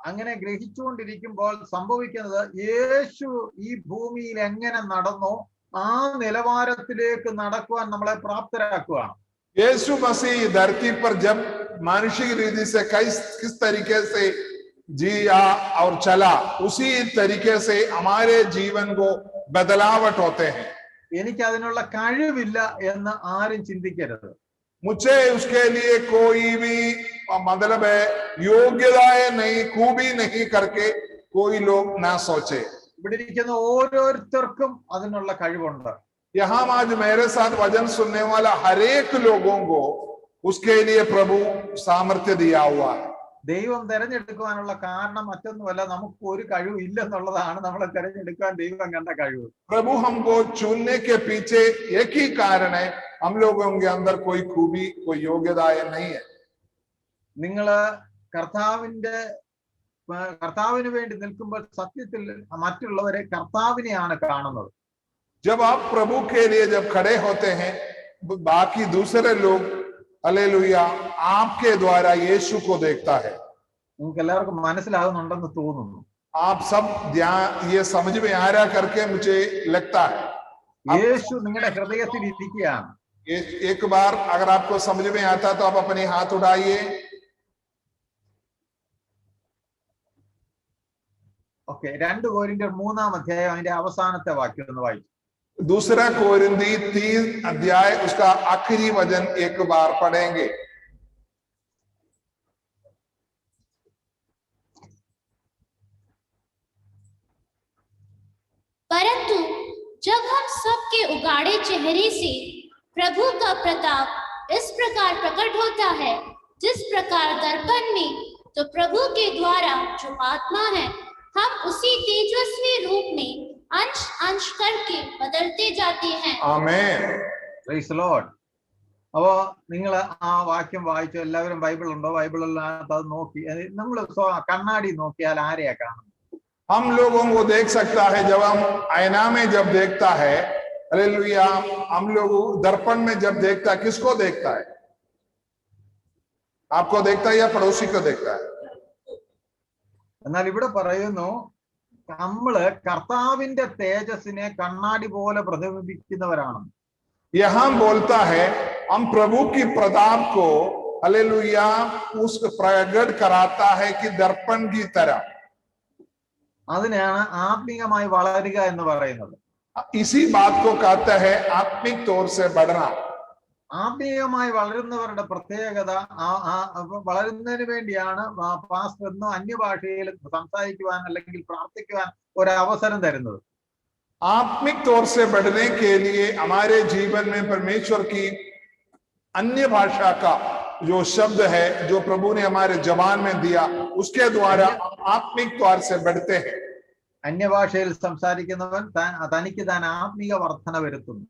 അങ്ങനെ ഗ്രഹിച്ചുകൊണ്ടിരിക്കുമ്പോൾ സംഭവിക്കുന്നത്, യേശു ഈ ഭൂമിയിൽ എങ്ങനെ നടന്നോ ആ നിലവാരത്തിലേക്ക് നടക്കുവാൻ നമ്മളെ പ്രാപ്തരാക്കുകയാണ്. यीशु मसीह धरती पर जब मानुषिक रीति से किस तरीके से जिया और चला, उसी तरीके से हमारे जीवन को बदलावट होते हैं. എനിക്ക് അതിനുള്ള കഴിവില്ല എന്ന് ആരും ചിന്തിക്കരുത്. मुझे उसके लिए कोई भी मतलब है योग्यताएं नहीं, खूबी नहीं करके कोई लोग ना सोचे. ഇവിടെ ഇരിക്കുന്ന ഓരോരുത്തർക്കും അതിനുള്ള കഴിവുണ്ട്. यहाँ आज मेरे साथ वचन सुनने वाला हर एक लोगों को उसके लिए प्रभु सामर्थ्य दिया हुआ है. ദൈവം തെരഞ്ഞെടുക്കുവാനുള്ള കാരണം മറ്റൊന്നുമല്ല, നമുക്ക് ഒരു കഴിവ് ഇല്ലെന്നുള്ളതാണ് നമ്മളെ തെരഞ്ഞെടുക്കാൻ ദൈവം കണ്ട കഴിവ്. प्रभु हमको चुनने के पीछे एक ही कारण है, हम लोगों के अंदर कोई खूबी, कोई योग्यताएं नहीं है. നിങ്ങള് കർത്താവിന് വേണ്ടി നിൽക്കുമ്പോൾ സത്യത്തിൽ മറ്റുള്ളവരെ കർത്താവിനെയാണ് കാണുന്നത്. जब आप प्रभु के लिए जब खड़े होते हैं, बाकी दूसरे लोग हालेलुया आपके द्वारा यीशु को देखता है. നിങ്ങൾക്ക് എല്ലാവർക്കും മനസ്സിലാകുന്നുണ്ടെന്ന് തോന്നുന്നു. आप सब ध्यान ये समझ में आ रहा करके मुझे लगता है. യേശു നിങ്ങളുടെ ഹൃദയത്തിൽ ഇരിക്കുകയാണ്. एक बार अगर आपको समझ में आता तो आप अपने हाथ उठाइए. ഓക്കെ, 2 കൊരിന്ത്യർ 3-ാം അധ്യായം അതിന്റെ അവസാനത്തെ വാക്യം ഒന്ന് വായിച്ചു. दूसरा कोरिन्थी 3 अध्याय उसका आखिरी वचन एक बार पढ़ेंगे. परंतु जब हम सबके उगाड़े चेहरे से प्रभु का प्रताप इस प्रकार प्रकट होता है जिस प्रकार दर्पण में तो प्रभु के द्वारा जो आत्मा है हम उसी तेजस्वी रूप में अंश अंश करके बदलते जाते हैं। आमेन। Praise the Lord. അപ്പോ നിങ്ങൾ ആ വാക്യം വായിച്ചു. എല്ലാവരും ബൈബിൾ ഉണ്ടോ? ബൈബിളിനകത്ത് അത് നോക്കി നമ്മൾ കണ്ണാടി നോക്കിയാൽ ആരെയാ കാണുന്നത്? हम लोगों को देख सकता है जब हम आईना में जब देखता है, हालेलुया, हम लोग दर्पण में जब देखता है किसको देखता है? आपको देखता है या पड़ोसी को देखता है? എന്നാൽ ഇവിടെ പറയുന്നു നമ്മള് കർത്താവിന്റെ തേജസ്സിനെ കണ്ണാടി പോലെ പ്രതിബിംബിക്കുന്നവരാണ്. यहां बोलता है हम प्रभु की प्रताप को, हालेलुया, उस प्रकट कराता है कि दर्पण की तरह। അതിനെയാണ് ആത്മീയമായി വളരുക എന്ന് പറയുന്നത്. इसी बात को कहता है आत्मिक तौर से बढ़ना। ആത്മീയമായി വളരുന്നവരുടെ പ്രത്യേകത വളരുന്നതിന് വേണ്ടിയാണ് പാസ്റ്റർ എന്നും അന്യഭാഷയിൽ സംസാരിക്കുവാൻ അല്ലെങ്കിൽ പ്രാർത്ഥിക്കുവാൻ ഒരു അവസരം തരുന്നത്. आत्मिक तौर से बढ़ने के लिए हमारे जीवन में परमेश्वर की अन्य भाषा का जो शब्द है जो प्रभु ने हमारे जबान में दिया उसके द्वारा आत्मिक तौर से बढ़ते हैं। അന്യഭാഷയിൽ സംസാരിക്കുന്നവൻ തനിക്ക് താൻ ആത്മീയ വർധന വരുത്തുന്നു.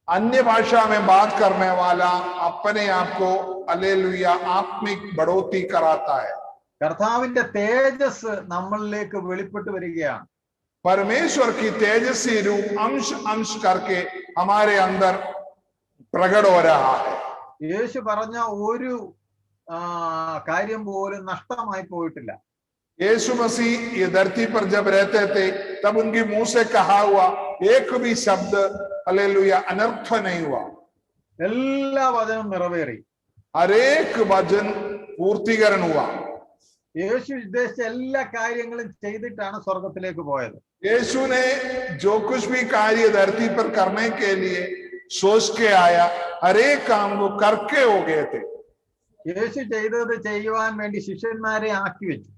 अन्य भाषा में बात करने वाला अपने आप को, हालेलुया, आत्मिक बढ़ोतरी कराता है। കർത്താവിന്റെ തേജസ് നമ്മളിലേക്ക് വെളിപ്പെട്ട് വരികയാണ്. परमेश्वर की तेजस्वी रूप अंश अंश करके हमारे अंदर प्रकट हो रहा है। യേശു പറഞ്ഞ ഒരു കാര്യം പോലും നഷ്ടമായി പോയിട്ടില്ല. यीशु मसीह ये धरती पर जब रहते थे तब उनके मुंह से कहा हुआ एक भी शब्द, हालेलुया, अनर्थ नहीं हुआ। എല്ലാ വചനവും നിറവേറി. हर एक वचन पूर्तिकरण हुआ। യേശു ഉദ്ദേശിച്ച എല്ലാ കാര്യങ്ങളും ചെയ്തിട്ടാണ് സ്വർഗത്തിലേക്ക് പോയത്. यीशु ने जो कुछ भी कार्य धरती पर करने के लिए सोच के आया, हर एक काम वो करके हो गए थे। യേശു ചെയ്തത് ചെയ്യുവാൻ വേണ്ടി ശിഷ്യന്മാരെ ആക്കി വെച്ചു.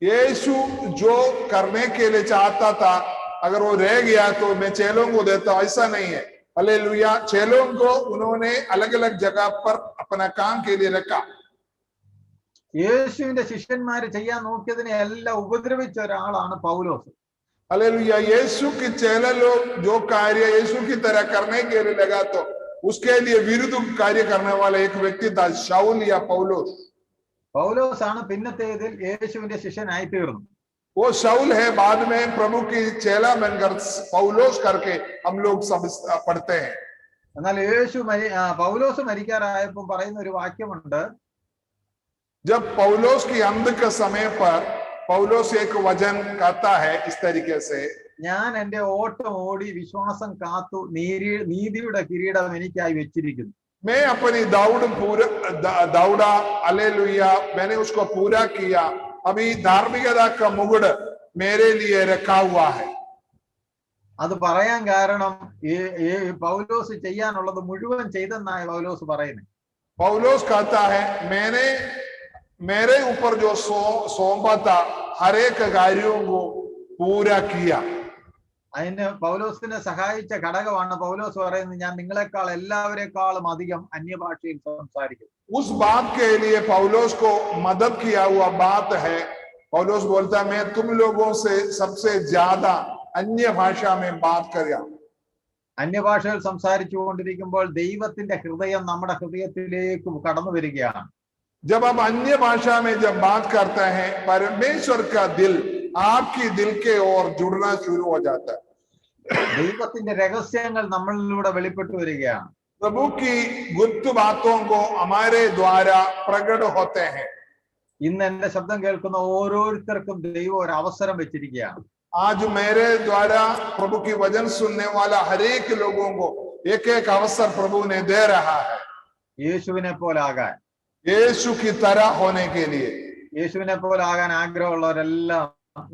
यीशु जो करने के लिए चाहता था अगर वो रह गया तो मैं चेलों को देता, ऐसा नहीं है। हालेलुया, चेलों को उन्होंने अलग अलग जगह पर अपना काम के लिए रखा। യേശുവിന്റെ ശിഷ്യന്മാര് ചെയ്യാൻ നോക്കിയതിനെ എല്ലാം ഉപദ്രവിച്ച ഒരാളാണ് പൗലോസ്. हालेलुया, यीशु की चेला लोग जो कार्य यीशु की तरह करने के लिए लगा तो उसके लिए विरुद्ध कार्य करने वाला एक व्यक्ति था, शाऊल या पौलोस। പൗലോസ് ആണ് പിന്നത്തേതിൽ യേശുവിന്റെ ശിഷ്യനായി തീർന്നു. वो शाऊल है, बाद में प्रभु की चेला बनकर पौलोस करके हम लोग सब पढ़ते हैं। എന്നാൽ പൗലോസ് മരിക്കാറായപ്പോൾ പറയുന്ന ഒരു വാക്യമുണ്ട്. जब पौलोस की अंत के समय पर पौलोस एक वचन कहता है इस तरीके से, ഞാൻ എന്റെ ഓട്ടം ഓടി വിശ്വാസം കാത്തു നീതിയുടെ കിരീടം എനിക്കായി വെച്ചിരിക്കുന്നു. मैं अपनी दौड़ा, हालेलुया, मैंने उसको पूरा किया, अभी धार्मिकता का मुकुट मेरे लिए रखा हुआ है। അത് പറയാൻ കാരണം പൗലോസ് ചെയ്യാനുള്ളത് മുഴുവൻ ചെയ്തെന്നാണ് പൗലോസ് പറയുന്നത്. पौलोस कहता है मैंने मेरे ऊपर जो सौंपा था हर एक कार्यों को पूरा किया। അതിന് പൗലോസിനെ സഹായിച്ച ഘടകമാണ് പൗലോസ് പറയുന്നത്, ഞാൻ നിങ്ങളെക്കാൾ എല്ലാവരെക്കാളും അധികം അന്യഭാഷയിൽ സംസാരിക്കും. उस बात के लिए पौलोस को मदद किया हुआ बात है। पौलोस बोलता है मैं तुम लोगों से सबसे ज्यादा अन्य भाषा में बात कराया। അന്യഭാഷയിൽ സംസാരിച്ചു കൊണ്ടിരിക്കുമ്പോൾ ദൈവത്തിന്റെ ഹൃദയം നമ്മുടെ ഹൃദയത്തിലേക്ക് കടന്നു വരികയാണ്. जब आप अन्य भाषा में जब बात करते हैं परमेश्वर का दिल आपकी दिल के ओर जुड़ना शुरू हो जाता है। ദൈവത്തിന്റെ രഹസ്യങ്ങൾ നമ്മളിലൂടെ വെളിപ്പെട്ടു വരികയാണ്. प्रभु की गुप्त बातों को हमारे द्वारा प्रकट होते हैं। ഇന്ന് എന്റെ ശബ്ദം കേൾക്കുന്ന ഓരോരുത്തർക്കും ദൈവം ഒരു അവസരം വെച്ചിരിക്കുകയാണ്. आज मेरे द्वारा प्रभु की वचन सुनने वाला हर एक लोगों को एक एक अवसर प्रभु ने दे रहा है। യേശുവിനെ പോലെ ആകാൻ, यीशु की तरह होने के लिए, യേശുവിനെ പോലെ ആകാൻ ആഗ്രഹമുള്ളവരെല്ലാം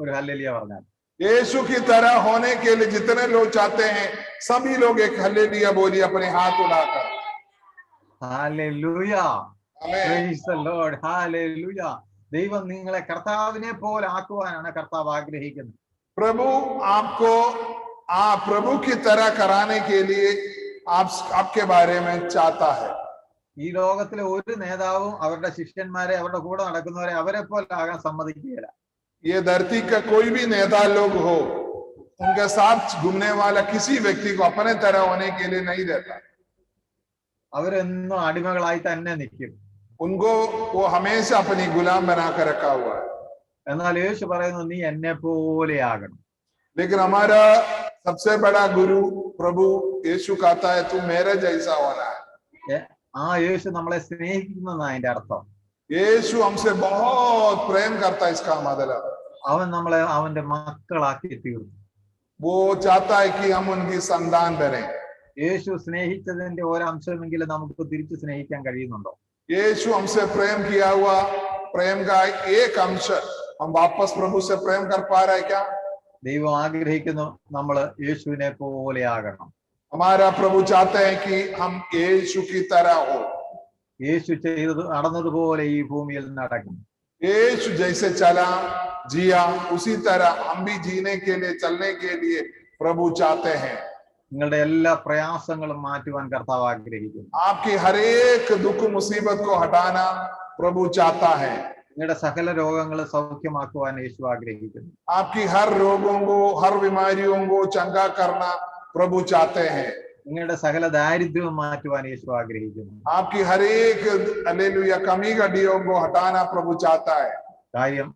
ഒരു ഹല്ലേലൂയ പറഞ്ഞാൽ. यीशु की तरह होने के लिए जितने लोग चाहते हैं सभी लोग एक हल्लेलुया बोलिए अपने हाथ उठाकर। Hallelujah, praise the Lord, hallelujah. ദൈവം നിങ്ങളെ കർത്താവിനെ പോലെ ആക്കുവാനാണ് കർത്താവ് ആഗ്രഹിക്കുന്നത്. प्रभु आपको आप प्रभु की तरह कराने के लिए आपके बारे में चाहता है। ഈ ലോകത്തിലെ ഒരു നേതാവും അവരുടെ ശിഷ്യന്മാരെ, അവരുടെ കൂടെ നടക്കുന്നവരെ അവരെ പോലെ ആകാൻ സമ്മതിക്കുകയില്ല. ये धरती का कोई भी नेता लोग हो, उनके साथ घूमने वाला किसी व्यक्ति को अपने तरह होने के लिए नहीं देता। അവരെന്നും അടിമകളായി തന്നെ നിൽക്കും. उनको वो हमेशा अपनी गुलाम बनाकर रखा हुआ है। എന്നാൽ യേശു പറയുന്നു, നീ എന്നെ പോലെ ആകണം. लेकिन हमारा सबसे बड़ा गुरु प्रभु यीशु कहता है तू मेरे जैसा होना है। ആ യേശു നമ്മളെ സ്നേഹിക്കുന്നതാണ് അതിന്റെ അർത്ഥം. यीशु हमसे बहुत प्रेम करता है, इसका मतलब അവൻ നമ്മളെ അവന്റെ മക്കളാക്കി തീർന്നു. वो चाहता है कि हम उनकी संतान बने। യേശു സ്നേഹിച്ചതിന്റെ ഒരംശമെങ്കിലും നമുക്ക് തിരിച്ചു സ്നേഹിക്കാൻ കഴിയുന്നുണ്ടോ? यीशु हमसे प्रेम किया हुआ प्रेम का एक अंश हम वापस प्रभु से प्रेम कर पा रहे हैं क्या? ദൈവം ആഗ്രഹിക്കുന്നു നമ്മൾ യേശുവിനെ പോലെ ആകണം. हमारा प्रभु चाहते हैं कि हम यीशु की तरह हो। യേശു ചെയ്തത് നടന്നതുപോലെ ഈ ഭൂമിയിൽ നടക്കണം. यीशु जैसे चला जिया उसी तरह हम भी जीने के लिए चलने के लिए प्रभु चाहते हैं। നിങ്ങളുടെ എല്ലാ പ്രയാസങ്ങളും മാറ്റുവാൻ കർത്താവ് ആഗ്രഹിക്കുന്നു. आपकी हर एक दुख मुसीबत को हटाना प्रभु चाहता है। നിങ്ങളുടെ സകല രോഗങ്ങളും സൗഖ്യമാക്കുവാൻ യേശു ആഗ്രഹിക്കുന്നു. आपकी हर रोगों को, हर बीमारियों को चंगा करना प्रभु चाहते हैं। നിങ്ങളുടെ സകല ദാരിദ്ര്യവും മാറ്റുവാൻ യേശു ആഗ്രഹിക്കുന്നു. आपकी हर एक हालेलुया कमी गड्डियों को हटाना प्रभु चाहता है। കാര്യം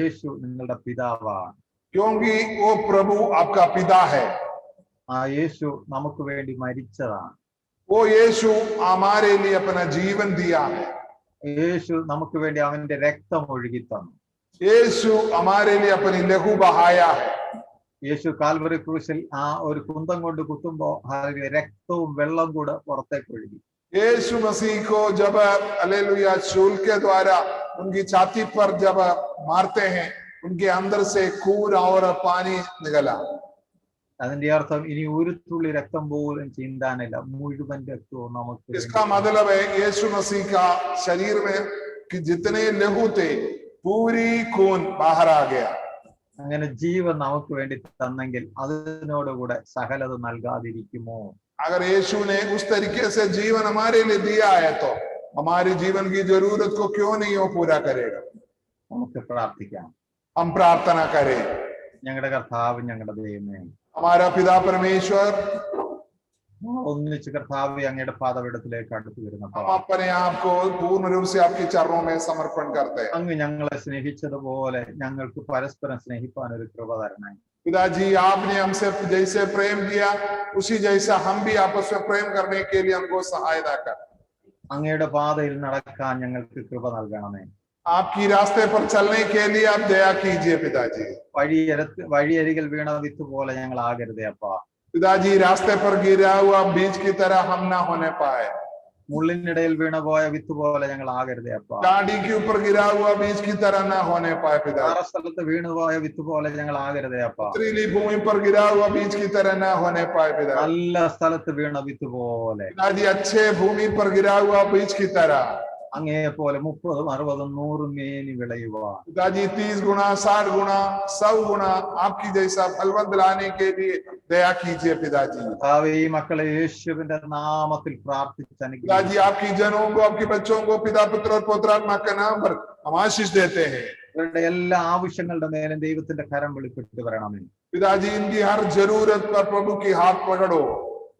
യേശു നിങ്ങളുടെ പിതാവാണ്. क्योंकि वो प्रभु आपका पिता है। ആ യേശു നമുക്ക് വേണ്ടി മരിച്ചതാണ്. वो यीशु हमारे लिए अपना जीवन दिया है। യേശു നമുക്ക് വേണ്ടി അവന്റെ രക്തം ഒഴുകി തന്നു. यीशु हमारे लिए अपनी लहू बहाया है। യേശു കാൽവറി ക്രൂശിൽ ആ ഒരു കുന്തം കൊണ്ട് കുത്തുമ്പോ രക്തവും വെള്ളം കൂടെ പുറത്തേക്ക് ഒഴുകി. यीशु मसीह को जब हालेलुया शूल के द्वारा उनकी छाती पर जब मारते हैं, उनके अंदर से खून और पानी निकला। അതിന്റെ അർത്ഥം ഇനി ഒരു തുള്ളി രക്തം പോലും ചിന്താനില്ല, മുഴുവൻ രക്തവും നമുക്ക്. इसका मतलब है यीशु मसीह का शरीर में कि जितने लहू थे पूरी खून बाहर आ गया। അങ്ങനെ ജീവൻ നമുക്ക് വേണ്ടി തന്നെങ്കിൽ അതിനോടുകൂടെ സകലത നൽകാതിരിക്കുമോ? अगर यीशु ने उस तरीके से जीवन हमारे लिए दिया है तो हमारे जीवन की जरूरत को क्यों नहीं वो पूरा करेगा? നമുക്ക് പ്രാർത്ഥിക്കാം. हम प्रार्थना करें। ഞങ്ങളുടെ കർത്താവ്, ഞങ്ങളുടെ ദൈവമേ, हमारा पिता परमेश्वर, ഒന്നിച്ച് കർത്താവ് അങ്ങയുടെ പാദപീഠത്തിലേക്ക് അടുത്തു വരുന്ന हम अपने आप को पूर्ण रूप से आपके चरणों में समर्पण करते हैं। അങ്ങ് ഞങ്ങളെ സ്നേഹിച്ചതുപോലെ ഞങ്ങൾക്ക് പരസ്പരം സ്നേഹിപ്പാൻ ഒരു കൃപ തരണേ. पिताजी, आपने हमसे जैसे प्रेम किया उसी जैसा हम भी आपस में प्रेम करने के लिए हमको सहायता कर। അങ്ങയുടെ പാതയിൽ നടക്കാൻ ഞങ്ങൾക്ക് കൃപ നൽകണമേ. आपकी रास्ते पर चलने के लिए आप दया कीजिए पिताजी। വഴിയരികിൽ വീണ വിത്ത് പോലെ ഞങ്ങൾ ആകരുതേ അപ്പാ. पिताजी, रास्ते पर गिरा हुआ बीज की तरह हम ना होने पाए। മുള്ളിനിടയിൽ വീണ പോയ വിത്ത് പോലെ ഞങ്ങൾ ആകരുതേ അപ്പാ. डांडी के ऊपर गिरा हुआ बीज की तरह ना होने पाए पिताजी। സ്ഥലത്ത് വീണുപോയ വിത്ത് പോലെ ഞങ്ങൾ ആകരുതേ അപ്പാ. पथरीली भूमि पर गिरा हुआ बीज की तरह ना होने पाए पिताजी। നല്ല സ്ഥലത്ത് വീണ വിത്ത് പോലെ, पिताजी, अच्छे भूमि पर गिरा हुआ बीज की तरह അങ്ങേ പോലെ 30, 60, 100 മേനി വിളയുവാൻ. पिताजी 30 गुना, 60 गुना, 100 गुना आपकी जैसा फलवंत लाने के लिए दया कीजिए पिताजी। കർത്താവേ, ഈ മക്കളെ യേശുവിന്റെ നാമത്തിൽ പ്രാർത്ഥിച്ച് അനുഗ്രഹിക്കുക. पिताजी, आपकी जनों को, आपके बच्चों को पिता, पुत्र और पौत्रात्मा के नाम पर हम आशीष देते हैं। ഇവരുടെ എല്ലാ ആവശ്യങ്ങളുടെ മേലും ദൈവത്തിന്റെ കരം വെളിപ്പെട്ട് വരണമേ. पिताजी, इनकी हर जरूरत पर प्रभु की हाथ पकड़ो।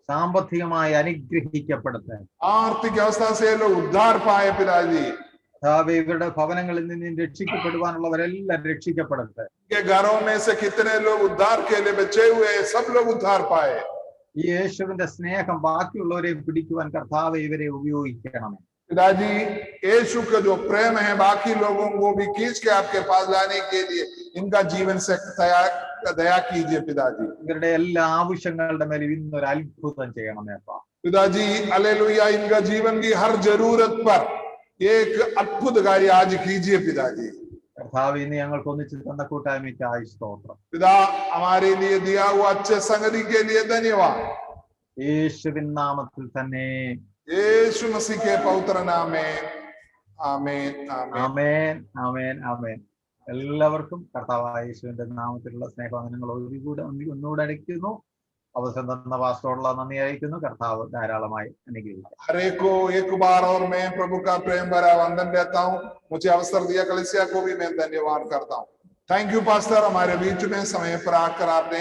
സാമ്പത്തികമായി അനുഗ്രഹിക്കപ്പെടട്ടെ. आर्थिक अवस्था से लोग उद्धार पाए पिताजी। കർത്താവേ, ഇവരുടെ ഭവനങ്ങളിൽ നിന്ന് രക്ഷിക്കപ്പെടുവാനുള്ളവരെല്ലാം രക്ഷിക്കപ്പെടട്ടെ. के घरों में से कितने लोग उद्धार के लिए बचे हुए हैं, सब लोग उद्धार पाए। ഈ യേശുവിന്റെ സ്നേഹം ബാക്കിയുള്ളവരെയും പിടിക്കുവാൻ കർത്താവേ ഇവരെ ഉപയോഗിക്കണമേ. पिताजी, यीशु का जो प्रेम है बाकी लोगों को भी खींच के आपके पास लाने के लिए इनका जीवन से दया कीजिए पिताजी। ഇവരുടെ എല്ലാ ആവശ്യങ്ങളുടെ മേലും ഇന്നൊരു അത്ഭുതം ചെയ്യണമേ അപ്പാ. पिताजी, हालेलुया, इनका जीवन की हर जरूरत पर एक अद्भुत कार्य आज कीजिए पिताजी। കർത്താവേ, ഇന്ന് ഞങ്ങൾക്ക് ഒന്നിച്ച് തന്ന കൂട്ടായ്മയ്ക്കായി സ്തോത്രം. पिता, हमारे लिए दिया हुआ अच्छे संगति के लिए धन्यवाद। യേശുവിൻ നാമത്തിൽ തന്നെ. यीशु मसीह के पवित्र नाम में आमीन, आमीन, ആമേൻ, ആമേൻ, ആമേൻ. എല്ലാവർക്കും കർത്താവായ യേശുവിന്റെ നാമത്തിലുള്ള സ്നേഹവന്ദനങ്ങൾ ഒന്നുകൂടെ അടിക്കുന്നു. അവസരം തന്ന പാസ്റ്ററോടുള്ള നന്ദി അയക്കുന്നു. കർത്താവ് ധാരാളമായി അനുഗ്രഹിക്കും. हर एक को एक बार और मैं प्रभु का प्रेम भरा वंदन देता हूँ। मुझे अवसर दिया कलीसिया को भी मैं धन्यवाद करता हूँ। थैंक यू पास्टर, हमारे बीच में समय पर आकर आपने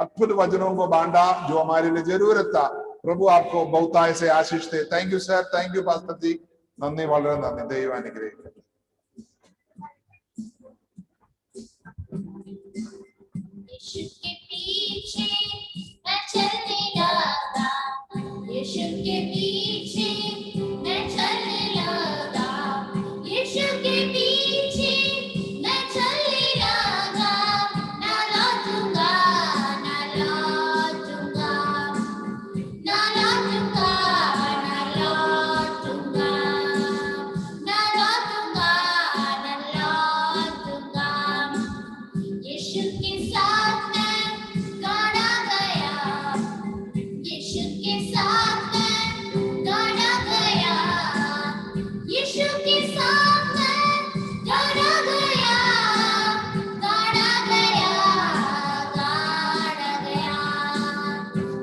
अद्भुत वचनों को बांटा जो हमारे लिए जरूरत था। प्रभु आपको बहुताय से आशीष दे। Thank you sir, thank you pastor ji, नंदी വളരെ നന്ദി. ദൈവം അനുഗ്രഹിക്കട്ടെ. यीशु के पीछे मैं चलने लगा, यीशु के पीछे मैं चलने लगा, यीशु के पीछे मैं चलने लगा, ना लौटूंगा, ना लौटूंगा, ना लौटूंगा, ना लौटूंगा, ना लौटूंगा, ना लौटूंगा। यीशु के साथ मैं गाड़ा गया, यीशु के साथ मैं गाड़ा गया, यीशु के साथ मैं गाड़ा गया, गाड़ा गया, गाड़ा गया,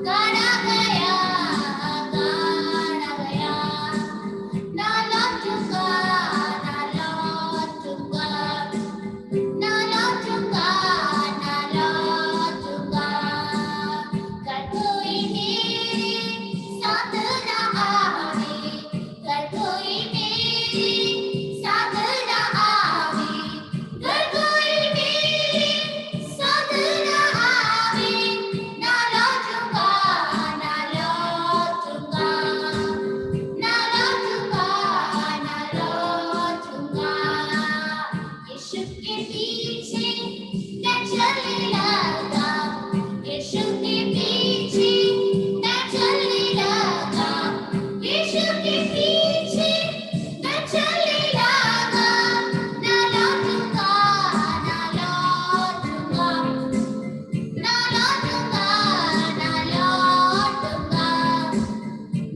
गाड़ा गया, गाड़ा गया, ना लौटूंगा, ना लौटूंगा, ना लौटूंगा, ना लौटूंगा। कर कोई मेरे साथ ना आवे, कर कोई मेरे साथ ना आवे, कर कोई मेरे साथ ना आवे, ना लौटूंगा, ना लौटूंगा, ना लौटूंगा, ना लौटूंगा। यीशु के पीछे मैं चलने लगा, यीशु के पीछे मैं चलने लगा, यीशु के पीछे मैं चलने लगा, ना लौटूंगा, ना लौटूंगा, ना लौटूंगा, ना लौटूंगा,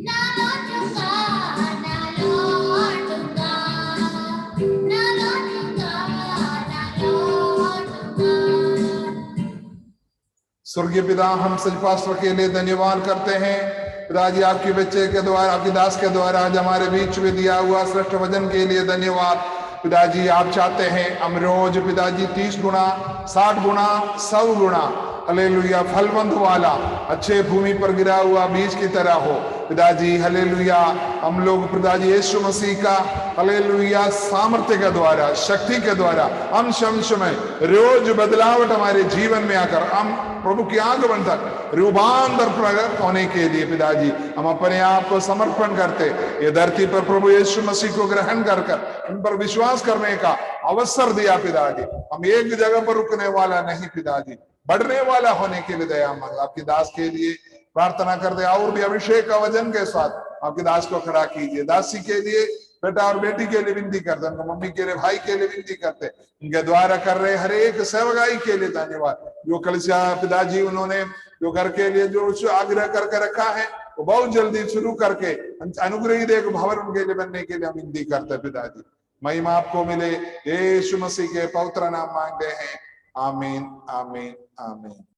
ना लौटूंगा, ना लौटूंगा, ना लौटूंगा, ना लौटूंगा। स्वर्गीय पिता, हम सजपास्त्र के लिए धन्यवाद करते हैं। पिताजी आपके बच्चे के द्वारा, आपके दास के द्वारा आज हमारे बीच में दिया हुआ श्रेष्ठ वचन के लिए धन्यवाद। पिताजी आप चाहते हैं हम रोज पिताजी 30 गुना, 60 गुना, 100 गुना हालेलुया फलवंत वाला अच्छे भूमि पर गिरा हुआ बीज की तरह हो। पिताजी हालेलुया हम लोग पिताजी यीशु मसीह का हालेलुया सामर्थ्य के द्वारा, शक्ति के द्वारा अंश अंश में रोज बदलावट हमारे जीवन में आकर हम प्रभु की आगमन तक रूपांतर प्रकट होने के लिए पिताजी हम अपने आप को समर्पण करते, ये धरती पर प्रभु यीशु मसीह को ग्रहण कर उन पर विश्वास करने का अवसर दिया पिताजी। हम एक जगह पर रुकने वाला नहीं पिताजी, बढ़ने वाला होने के लिए दया मांग। आपके दास के लिए प्रार्थना करते और भी अभिषेक का वजन के साथ आपके दास को खड़ा कीजिए। दासी के लिए बेटा और बेटी के लिए विनती करते, उनके मम्मी के लिए, भाई के लिए विनती करते, उनके द्वारा कर रहे हर एक सेवकाई के लिए धन्यवाद। जो कलिसिया पिताजी उन्होंने जो घर के लिए जो आग्रह करके रखा है वो बहुत जल्दी शुरू करके अनुग्रहित एक भवन उनके लिए बनने के लिए हम विनती करते पिताजी। महिमा आपको मिले, यीशु मसीह के पवित्र नाम मांगते हैं, आमीन आमीन आमीन।